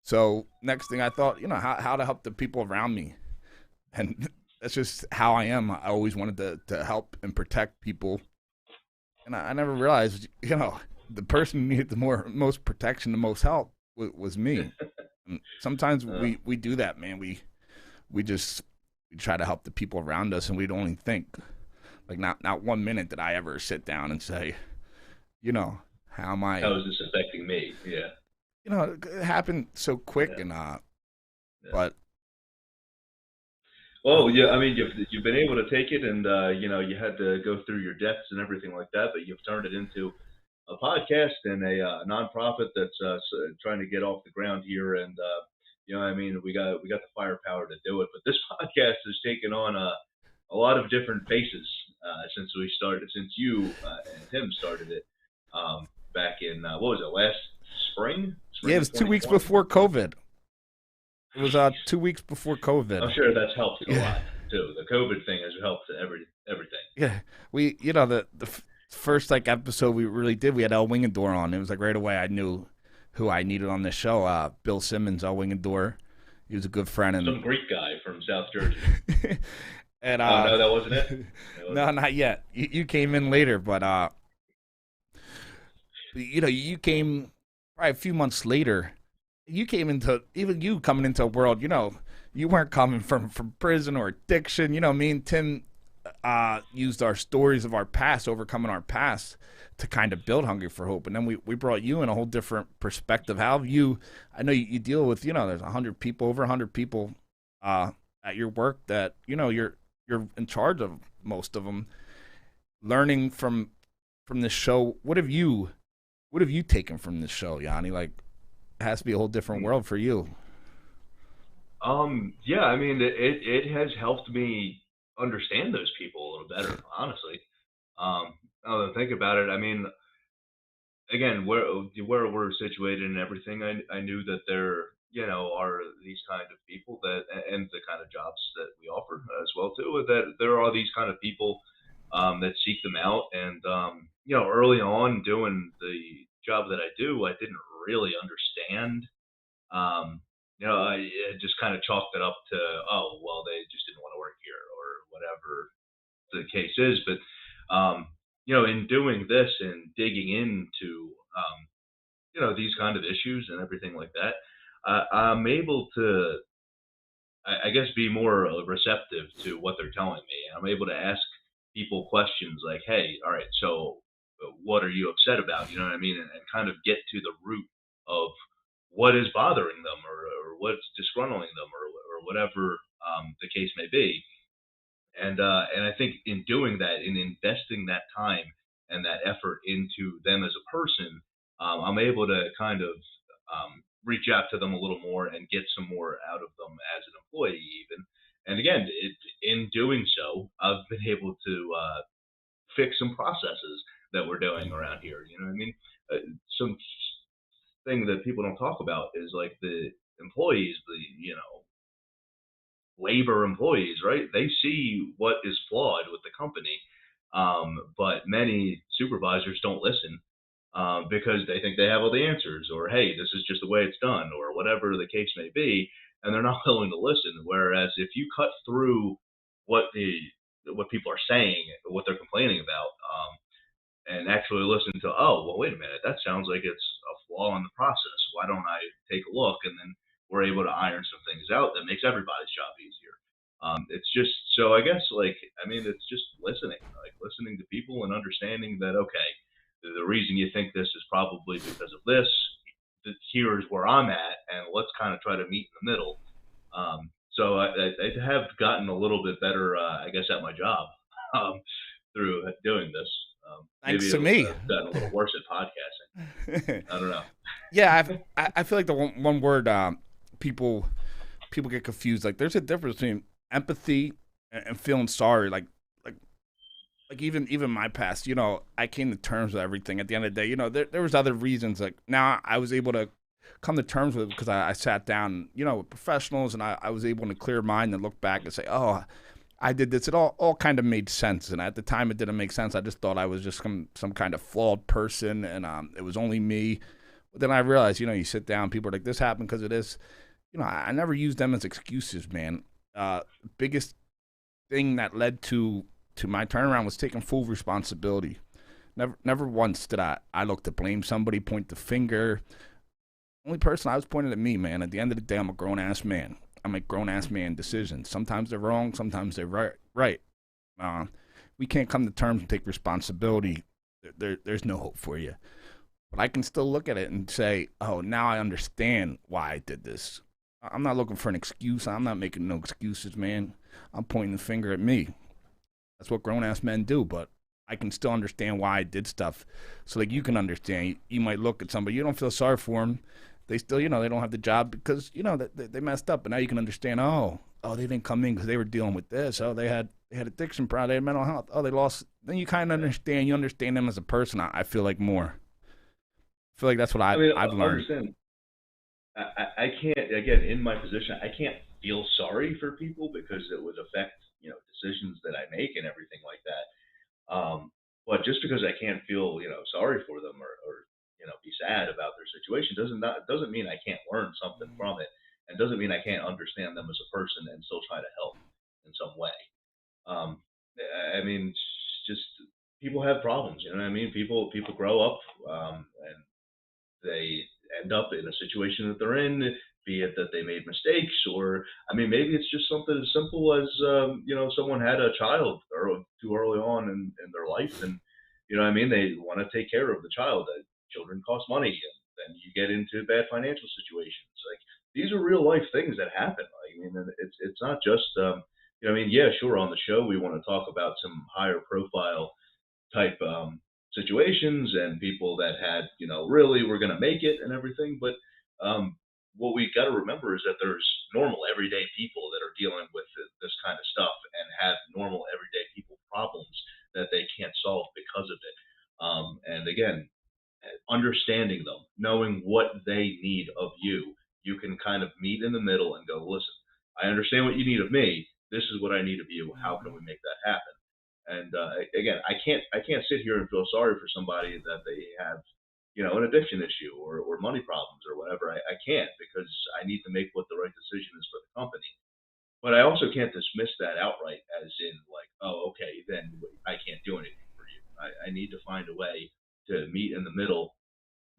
Speaker 7: So next thing I thought, how to help the people around me, and that's just how I am. I always wanted to help and protect people, and I never realized, the person who needed the most protection, the most help was me. And sometimes we do that, man. We try to help the people around us, and we don't even think. Like not 1 minute did I ever sit down and say, how am I?
Speaker 8: How is this affecting me? Yeah.
Speaker 7: It happened so quick, and but.
Speaker 8: Well, yeah, I mean, you've been able to take it, and you had to go through your deaths and everything like that, but you've turned it into a podcast and a nonprofit that's trying to get off the ground here, and I mean, we got the firepower to do it. But this podcast has taken on a lot of different faces. since you and him started it back in what was it, last spring?
Speaker 7: Yeah, it was 2 weeks before COVID. It was 2 weeks before COVID.
Speaker 8: I'm sure that's helped a lot too. The COVID thing has helped everything.
Speaker 7: Yeah, we the first episode we really did, we had El Wingador on. It was right away I knew who I needed on this show. Bill Simmons, El Wingador. He was a good friend. And
Speaker 8: some Greek guy from South Jersey.
Speaker 7: And
Speaker 8: no, that wasn't it.
Speaker 7: No, not yet. You came in later, but you came probably a few months later. You came into coming into a world. You weren't coming from prison or addiction. Me and Tim used our stories of our past, overcoming our past, to kind of build Hungry for Hope. And then we brought you in a whole different perspective. I know you deal with, there's 100 people, over 100 people at your work that, you're in charge of most of them. Learning from this show, what have you taken from this show, Yianni? It has to be a whole different world for you.
Speaker 8: Yeah, I mean, it has helped me understand those people a little better, honestly. Now that I think about it, I mean, again, where we're situated and everything, I knew that there, are these kind of people and the kind of jobs that we offer as well too, that there are these kind of people that seek them out. And, early on doing the job that I do, I didn't really understand. I just kind of chalked it up to, oh, well, they just didn't want to work here or whatever the case is. But, in doing this and digging into, these kind of issues and everything like that, I'm able to, I guess, be more receptive to what they're telling me. I'm able to ask people questions like, hey, all right, so what are you upset about? You know what I mean? And kind of get to the root of what is bothering them or what's disgruntling them or whatever the case may be. And I think in doing that, in investing that time and that effort into them as a person, I'm able to kind of reach out to them a little more and get some more out of them as an employee even. And again, in doing so, I've been able to fix some processes that we're doing around here. You know what I mean? Some thing that people don't talk about is the employees, labor employees, right? They see what is flawed with the company, but many supervisors don't listen because they think they have all the answers, or hey, this is just the way it's done, or whatever the case may be, and they're not willing to listen. Whereas if you cut through what people are saying, what they're complaining about, and actually listen to, oh, well, wait a minute, that sounds like it's a flaw in the process. Why don't I take a look? And then we're able to iron some things out that makes everybody's job easier. It's just, so I guess, it's just listening to people and understanding that, okay, the reason you think this is probably because of this, here's where I'm at, and let's kind of try to meet in the middle. So I have gotten a little bit better, I guess, at my job through doing this.
Speaker 7: Thanks to me.
Speaker 8: I've gotten a little worse at podcasting. I don't know.
Speaker 7: Yeah, I feel like the one word people get confused. There's a difference between empathy and feeling sorry. Like even my past, I came to terms with everything. At the end of the day, there was other reasons. Now I was able to come to terms with it because I sat down, with professionals, and I was able to clear mind and look back and say, oh, I did this. It all kind of made sense. And at the time, it didn't make sense. I just thought I was just some kind of flawed person, and it was only me. But then I realized, you sit down, people are like, this happened because of this. I never used them as excuses, man. Biggest thing that led to my turnaround was taking full responsibility. Never once did I look to blame somebody, point the finger. Only person I was pointing at me, man. At the end of the day, I'm a grown-ass man. I make grown-ass man decisions. Sometimes they're wrong, sometimes they're right. We can't come to terms and take responsibility. There's no hope for you. But I can still look at it and say, oh, now I understand why I did this. I'm not looking for an excuse. I'm not making no excuses, man. I'm pointing the finger at me. That's what grown-ass men do, but I can still understand why I did stuff. So, you can understand. You might look at somebody, you don't feel sorry for them. They still, they don't have the job because, they messed up. But now you can understand, oh, they didn't come in because they were dealing with this. Oh, they had they had addiction problem, they had mental health. Oh, they lost. Then you kind of understand. You understand them as a person. I feel like more. I feel like that's what
Speaker 8: I mean,
Speaker 7: I've learned.
Speaker 8: understand. I can't, again, in my position, I can't feel sorry for people because it would affect, decisions that I make and everything like that. But just because I can't feel, sorry for them or be sad about their situation doesn't mean I can't learn something from it, and doesn't mean I can't understand them as a person and still try to help in some way. Um, I mean, just people have problems, you know what I mean? People grow up, and they end up in a situation that they're in, be it that they made mistakes, or I mean, maybe it's just something as simple as someone had a child too early on in their life, and what I mean, they want to take care of the child. Children cost money, and then you get into bad financial situations. Like these are real life things that happen. I mean, and it's not just I mean, yeah, sure, on the show we want to talk about some higher profile type situations and people that had, really were going to make it and everything. But what we got to remember is that there's normal everyday people that are dealing with this kind of stuff and have normal everyday people problems that they can't solve because of it. And again, understanding them, knowing what they need of you, you can kind of meet in the middle and go, listen, I understand what you need of me. This is what I need of you. How can we make that happen? And again, I can't sit here and feel sorry for somebody that they have, an addiction issue or money problems or whatever. I can't, because I need to make what the right decision is for the company. But I also can't dismiss that outright as in like, oh, okay, then I can't do anything for you. I need to find a way to meet in the middle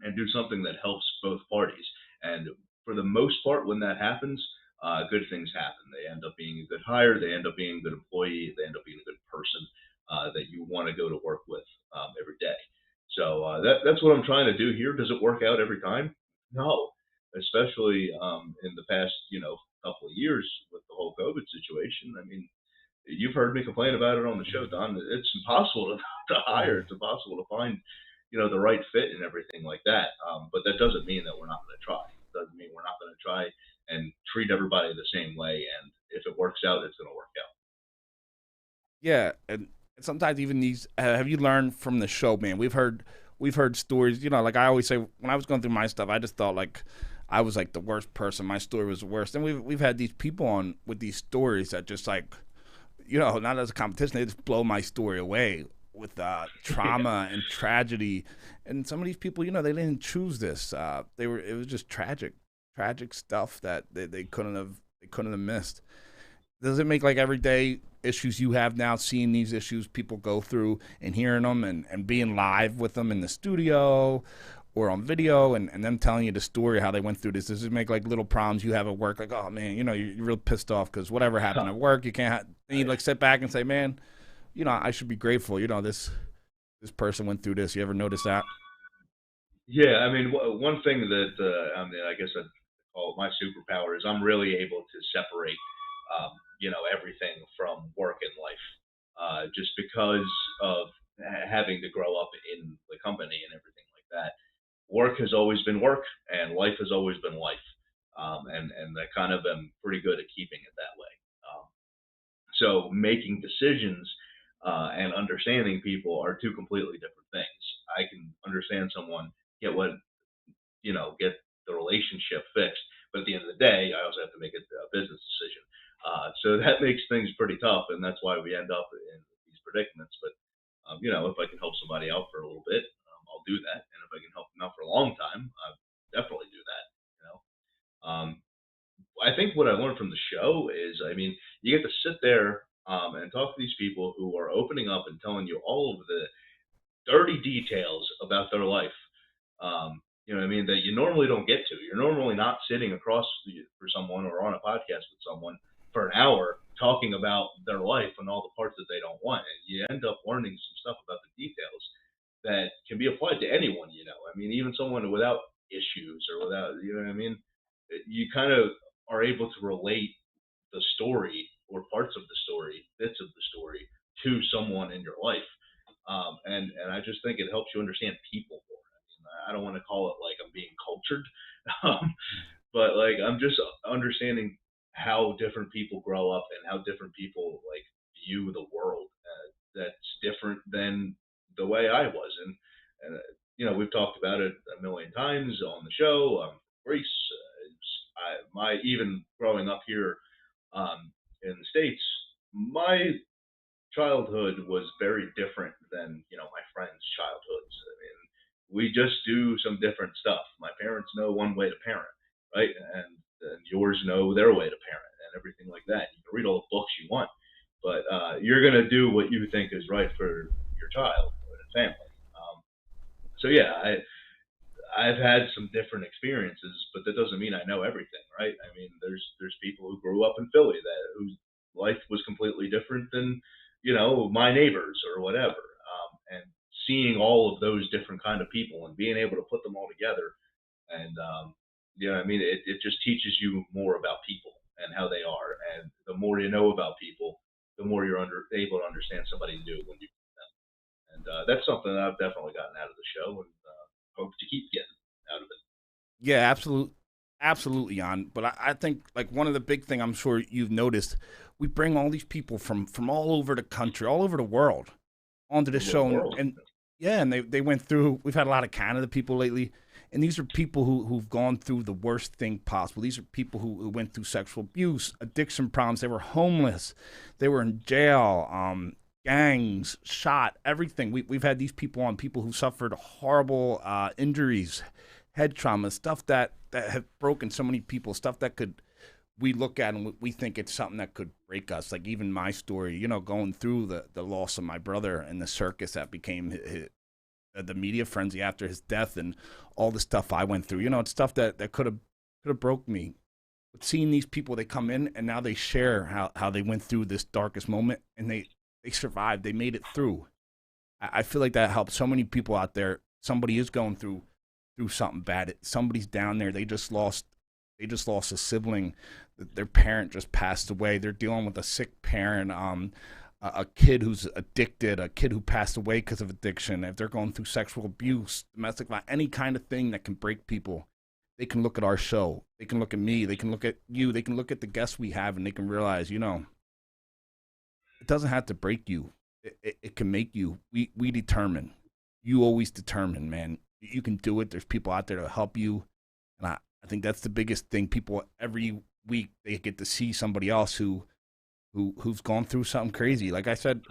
Speaker 8: and do something that helps both parties. And for the most part, when that happens, good things happen. They end up being a good hire. They end up being a good employee. They end up being a good person that you want to go to work with every day. So that's what I'm trying to do here. Does it work out every time? No, especially in the past, couple of years with the whole COVID situation. I mean, you've heard me complain about it on the show, Don. It's impossible to hire. It's impossible to find, the right fit and everything like that. But that doesn't mean that we're not going to try. It doesn't mean we're not going to try and treat everybody the same way. And if it works out, it's going to work out.
Speaker 7: Yeah, and sometimes even these. Have you learned from the show, man? We've heard stories. Like I always say, when I was going through my stuff, I just thought like I was like the worst person. My story was the worst. And we've had these people on with these stories that just like, not as a competition, they just blow my story away with trauma and tragedy. And some of these people, they didn't choose this. It was just tragic stuff that they couldn't have missed. Does it make like everyday issues you have now, seeing these issues people go through and hearing them and being live with them in the studio or on video and them telling you the story, how they went through this? Does it make like little problems you have at work? Like, oh man, you're real pissed off because whatever happened at work, you can't, and you like sit back and say, man, I should be grateful. This person went through this. You ever notice that?
Speaker 8: Yeah, I mean, one thing that I mean, I guess I'd call it my superpower is I'm really able to separate, everything from work and life, just because of having to grow up in the company and everything like that. Work has always been work, and life has always been life, and I kind of am pretty good at keeping it that way. So making decisions and understanding people are two completely different things. I can understand someone, get what get the relationship fixed. But at the end of the day, I also have to make a business decision. So that makes things pretty tough, and that's why we end up in these predicaments. But if I can help somebody out for a little bit, I'll do that. And if I can help them out for a long time, I'll definitely do that. Um, I think what I learned from the show is, I mean, you get to sit there and talk to these people who are opening up and telling you all of the dirty details about their life. You know what I mean? That you normally don't get to. You're normally not sitting across for someone or on a podcast with someone for an hour talking about their life and all the parts that they don't want. And you end up learning some stuff about the details that can be applied to anyone. I mean, even someone without issues or without, what I mean? You kind of are able to relate the story or parts of the story, bits of the story, to someone in your life. And I just think it helps you understand people more. I mean, I don't want to call it like I'm being cultured, um, but like I'm just understanding how different people grow up and how different people like view the world that's different than the way I was. And we've talked about it a million times on the show. Race, even growing up here in the States, my childhood was very different than my friends' childhoods. I mean, we just do some different stuff. My parents know one way to parent, right, and yours know their way to parent, and everything like that. You can read all the books you want, but you're gonna do what you think is right for your child or the family. So yeah, I've had some different experiences, but that doesn't mean I know everything, right? I mean, there's people who grew up in Philly whose life was completely different than my neighbors or whatever. And seeing all of those different kind of people and being able to put them all together, and I mean, it just teaches you more about people and how they are, and the more you know about people, the more you're able to understand somebody new when you meet them. And that's something that I've definitely gotten out of the show, and hope to keep getting out of it.
Speaker 7: Yeah, absolutely, Jan. But I think like one of the big thing I'm sure you've noticed, we bring all these people from all over the country, all over the world, onto the show, and yeah, and they went through. We've had a lot of Canada people lately, and these are people who've gone through the worst thing possible. These are people who went through sexual abuse, addiction problems. They were homeless, they were in jail, gangs, shot, everything. We've had these people on, people who suffered horrible injuries, head trauma, stuff that have broken so many people, stuff that we look at and we think it's something that could break us. Like even my story, going through the loss of my brother and the circus that became the media frenzy after his death, and all the stuff I went through. It's stuff that could have broke me. But seeing these people, they come in and now they share how they went through this darkest moment, and they survived. They made it through. I feel like that helps so many people out there. Somebody is going through something bad. Somebody's down there. They just lost a sibling. Their parent just passed away. They're dealing with a sick parent, a kid who's addicted, a kid who passed away because of addiction. If they're going through sexual abuse, domestic violence, any kind of thing that can break people, they can look at our show. They can look at me. They can look at you. They can look at the guests we have, and they can realize, it doesn't have to break you. It can make you. We determine. You always determine, man. You can do it. There's people out there to help you. And I think that's the biggest thing. People, every week, they get to see somebody else who's gone through something crazy. Like I said,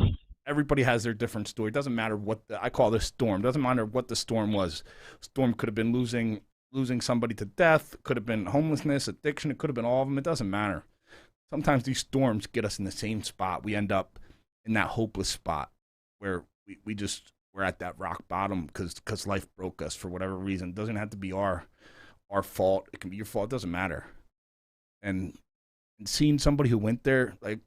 Speaker 7: everybody has their different story. It doesn't matter I call this storm. It doesn't matter what the storm was. Storm could have been losing somebody to death. Could have been homelessness, addiction. It could have been all of them. It doesn't matter. Sometimes these storms get us in the same spot. We end up in that hopeless spot where we're at that rock bottom because life broke us for whatever reason. It doesn't have to be our fault. It can be your fault. It doesn't matter. And seeing somebody who went there, like,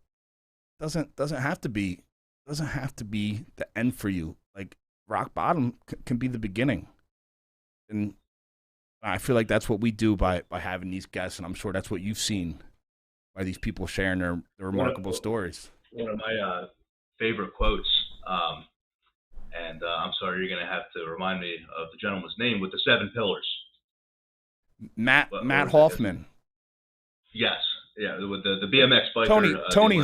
Speaker 7: doesn't have to be the end for you. Like, rock bottom can be the beginning. And I feel like that's what we do by having these guests, and I'm sure that's what you've seen by these people sharing their remarkable stories.
Speaker 8: One of my favorite quotes, and I'm sorry, you're going to have to remind me of the gentleman's name, with the 7 pillars.
Speaker 7: Matt Hoffman.
Speaker 8: Yes, yeah, with the BMX biker.
Speaker 7: Tony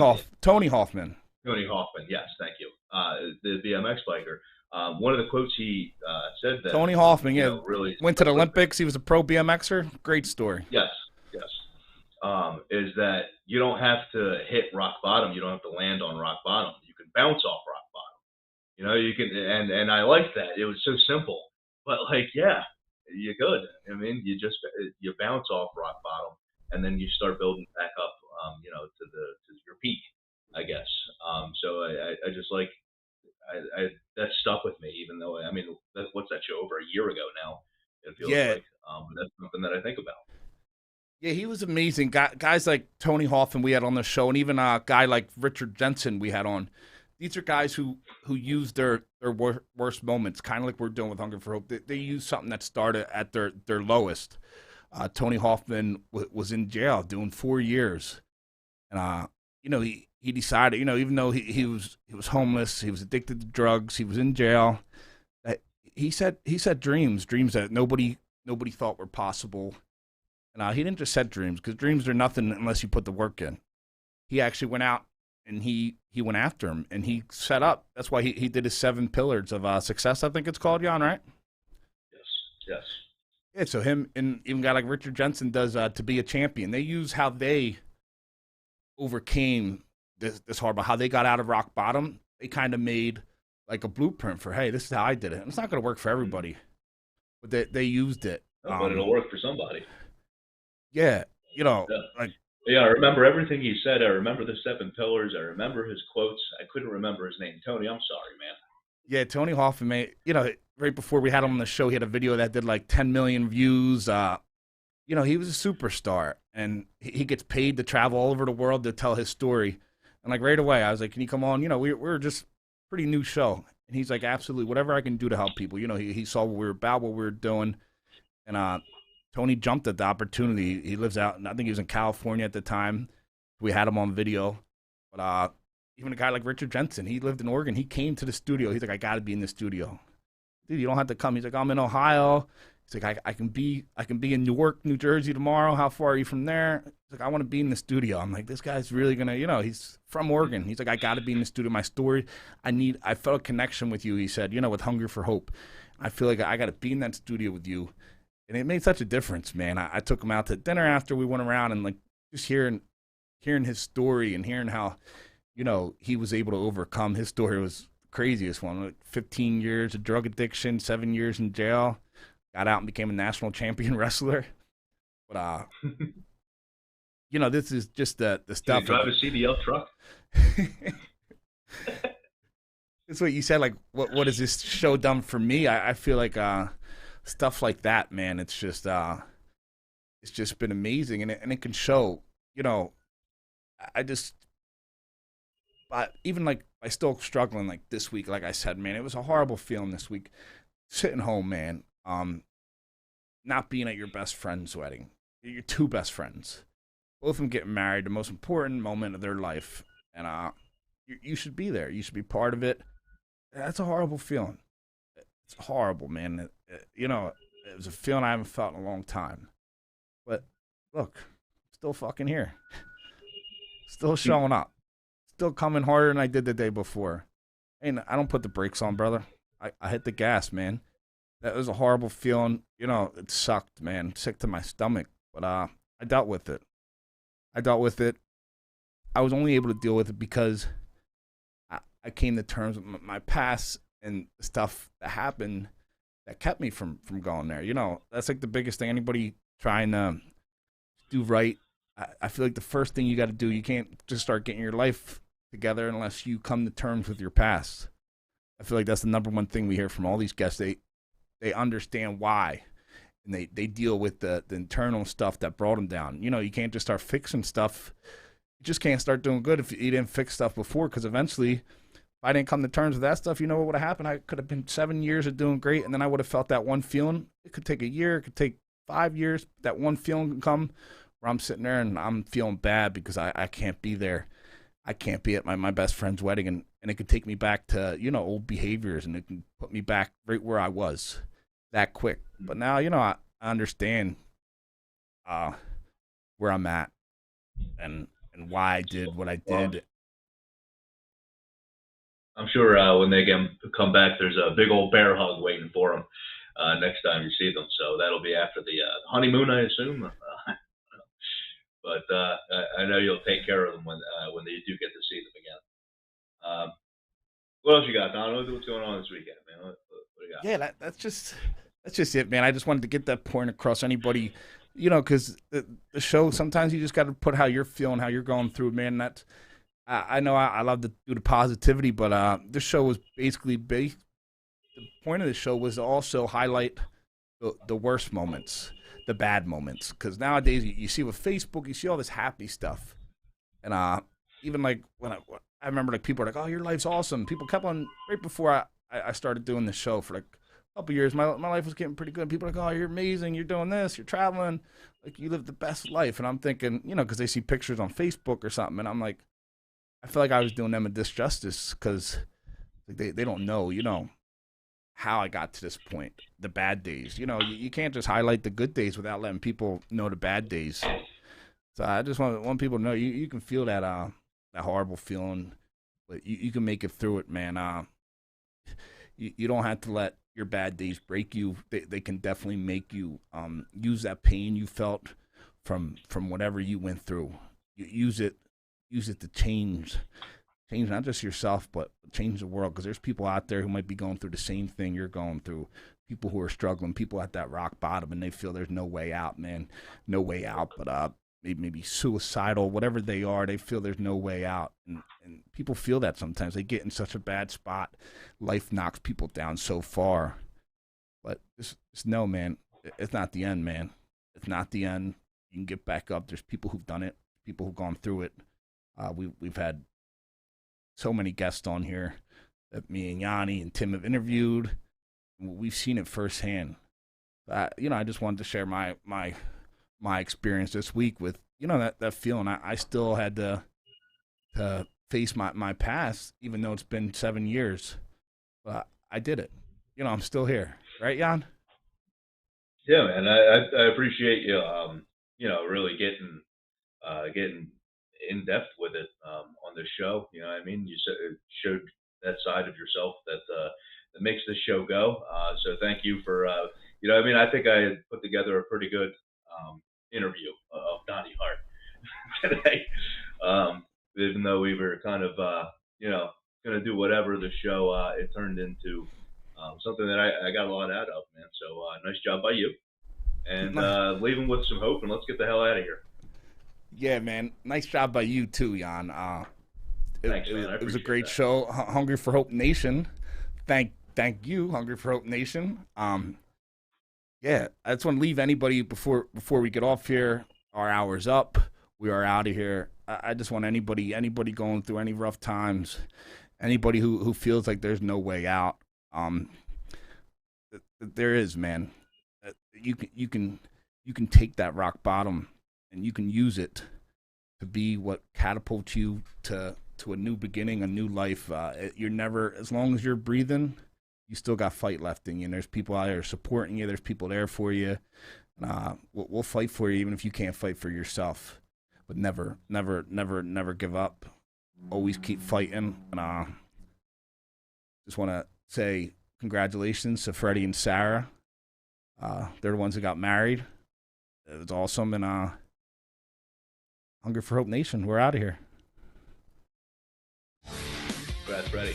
Speaker 7: Hoffman.
Speaker 8: Tony Hoffman, yes, thank you. The BMX biker. One of the quotes he said that
Speaker 7: Tony Hoffman,
Speaker 8: really
Speaker 7: went to the Olympics. He was a pro BMXer. Great story.
Speaker 8: Yes. Is that you don't have to hit rock bottom. You don't have to land on rock bottom. You can bounce off rock bottom. You can, and I like that. It was so simple, but you're good. I mean, you bounce off rock bottom, and then you start building back up, to your peak, I guess. So I just like, that stuck with me, even though, I mean, what's that show, over a year ago now, it feels like, but that's something that I think about.
Speaker 7: Yeah, he was amazing. Guys like Tony Hoffman we had on the show, and even a guy like Richard Jensen we had on. These are guys who use their worst moments, kind of like we're doing with Hunger for Hope. They use something that started at their lowest. Tony Hoffman was in jail doing 4 years, and he decided, even though he was homeless, he was addicted to drugs, he was in jail. That he said dreams that nobody thought were possible. And he didn't just set dreams, because dreams are nothing unless you put the work in. He actually went out and he went after him, and he set up. That's why he did his 7 pillars of success. I think it's called, Jan, right?
Speaker 8: Yes.
Speaker 7: Yeah. So him and even a guy like Richard Jensen does to be a champion. They use how they overcame this horrible, how they got out of rock bottom. They kind of made like a blueprint for, hey, this is how I did it. And it's not going to work for everybody, but they used it.
Speaker 8: But it'll work for somebody.
Speaker 7: Yeah,
Speaker 8: Yeah. I remember everything he said. I remember the 7 pillars. I remember his quotes. I couldn't remember his name. Tony, I'm sorry, man.
Speaker 7: Yeah, Tony Hoffman, made, right before we had him on the show, he had a video that did like 10 million views. He was a superstar, and he gets paid to travel all over the world to tell his story. And like right away, I was like, can you come on? We're just pretty new show. And he's like, absolutely, whatever I can do to help people. He saw what we were about, what we were doing. And Tony jumped at the opportunity. He lives out, and I think he was in California at the time. We had him on video. But even a guy like Richard Jensen, he lived in Oregon. He came to the studio. He's like, I got to be in the studio. Dude, you don't have to come. He's like, I'm in Ohio. He's like, I can be in Newark, New Jersey tomorrow. How far are you from there? He's like, I want to be in the studio. I'm like, this guy's really going to, he's from Oregon. He's like, I got to be in the studio. My story, I felt a connection with you, he said, with Hunger for Hope. I feel like I got to be in that studio with you. And it made such a difference, man. I took him out to dinner after we went around, and like just hearing his story and hearing how, he was able to overcome. His story was the craziest one. Like 15 years of drug addiction, 7 years in jail, got out and became a national champion wrestler. But this is just the stuff.
Speaker 8: Did you drive a CDL truck?
Speaker 7: That's what you said. Like, what has this show done for me? I feel like stuff like that, man. It's just been amazing, and it can show. But even like I still struggling like this week. Like I said, man, it was a horrible feeling this week. Sitting home, man. Not being at your best friend's wedding. Your 2 best friends, both of them getting married, the most important moment of their life, and you should be there. You should be part of it. That's a horrible feeling. It's horrible, man. It was a feeling I haven't felt in a long time. But look, still fucking here. Still showing up. Still coming harder than I did the day before. And I don't put the brakes on, brother. I hit the gas, man. That was a horrible feeling. It sucked, man. Sick to my stomach. But I dealt with it. I was only able to deal with it because I came to terms with my past and the stuff that happened that kept me from going there. That's like the biggest thing. Anybody trying to do right, I feel like the first thing you got to do, you can't just start getting your life together unless you come to terms with your past. I feel like that's the number one thing we hear from all these guests. They understand why, and they deal with the internal stuff that brought them down. You can't just start fixing stuff. You just can't start doing good if you didn't fix stuff before, because eventually, if I didn't come to terms with that stuff, what would have happened? I could have been 7 years of doing great, and then I would have felt that one feeling. It could take a year, it could take 5 years. That one feeling can come where I'm sitting there and I'm feeling bad because I can't be there. I can't be at my best friend's wedding, and it could take me back to, old behaviors, and it can put me back right where I was that quick. But now, I understand where I'm at and why I did what I did.
Speaker 8: Well, I'm sure when they come back, there's a big old bear hug waiting for them next time you see them. So that'll be after the honeymoon, I assume. But I know you'll take care of them when you do get to see them again. What else you got, Don? What's going on this weekend, man? What do you got?
Speaker 7: Yeah, that's just it, man. I just wanted to get that point across. Anybody, because the show, sometimes you just got to put how you're feeling, how you're going through, man. That's I know I love to do the positivity, but this show was basically the point of the show was to also highlight the worst moments, the bad moments. Because nowadays you see with Facebook, you see all this happy stuff, and even like when I remember, like people are like, "Oh, your life's awesome." People kept on right before I started doing the show for like a couple years. My life was getting pretty good. People are like, "Oh, you're amazing. You're doing this. You're traveling. Like you live the best life." And I'm thinking, because they see pictures on Facebook or something, and I'm like, I feel like I was doing them a disjustice because they don't know, how I got to this point, the bad days. You can't just highlight the good days without letting people know the bad days. So I just want people to know you can feel that that horrible feeling, but you can make it through it, man. You don't have to let your bad days break you. They can definitely make you use that pain you felt from whatever you went through. You use it to change not just yourself, but change the world. Because there's people out there who might be going through the same thing you're going through. People who are struggling, people at that rock bottom, and they feel there's no way out, man, no way out. But maybe suicidal, whatever they are, they feel there's no way out. And people feel that sometimes. They get in such a bad spot. Life knocks people down so far. But just know, man, it's not the end, man. It's not the end. You can get back up. There's people who've done it, people who've gone through it. We've had so many guests on here that me and Yianni and Tim have interviewed. We've seen it firsthand. I just wanted to share my experience this week with, that feeling. I still had to face my past, even though it's been 7 years. But I did it. I'm still here. Right, Jan?
Speaker 8: Yeah, man. I appreciate you, really getting in depth with it on this show. You know what I mean? You showed that side of yourself that makes this show go. So thank you for, I think I had put together a pretty good interview of Donnie Hart today. Even though we were kind of, going to do whatever the show, it turned into something that I got a lot out of, man. So nice job by you. And leaving with some hope, and let's get the hell out of here.
Speaker 7: Yeah, man. Nice job by you too, Jan.
Speaker 8: Thanks, man.
Speaker 7: It was a great show. Hungry for Hope Nation. Thank you, Hungry for Hope Nation. Yeah, I just want to leave anybody before we get off here. Our hour's up. We are out of here. I just want anybody going through any rough times, anybody who feels like there's no way out. There is, man. You can take that rock bottom and you can use it to be what catapults you to a new beginning, a new life. You're never, as long as you're breathing, you still got fight left in you. And there's people out there supporting you. There's people there for you. We'll fight for you even if you can't fight for yourself. But never give up. Always keep fighting. And just want to say congratulations to Freddie and Sarah. They're the ones that got married. It was awesome. And Hunger for Hope Nation, we're out of here.
Speaker 8: Congrats, Freddie.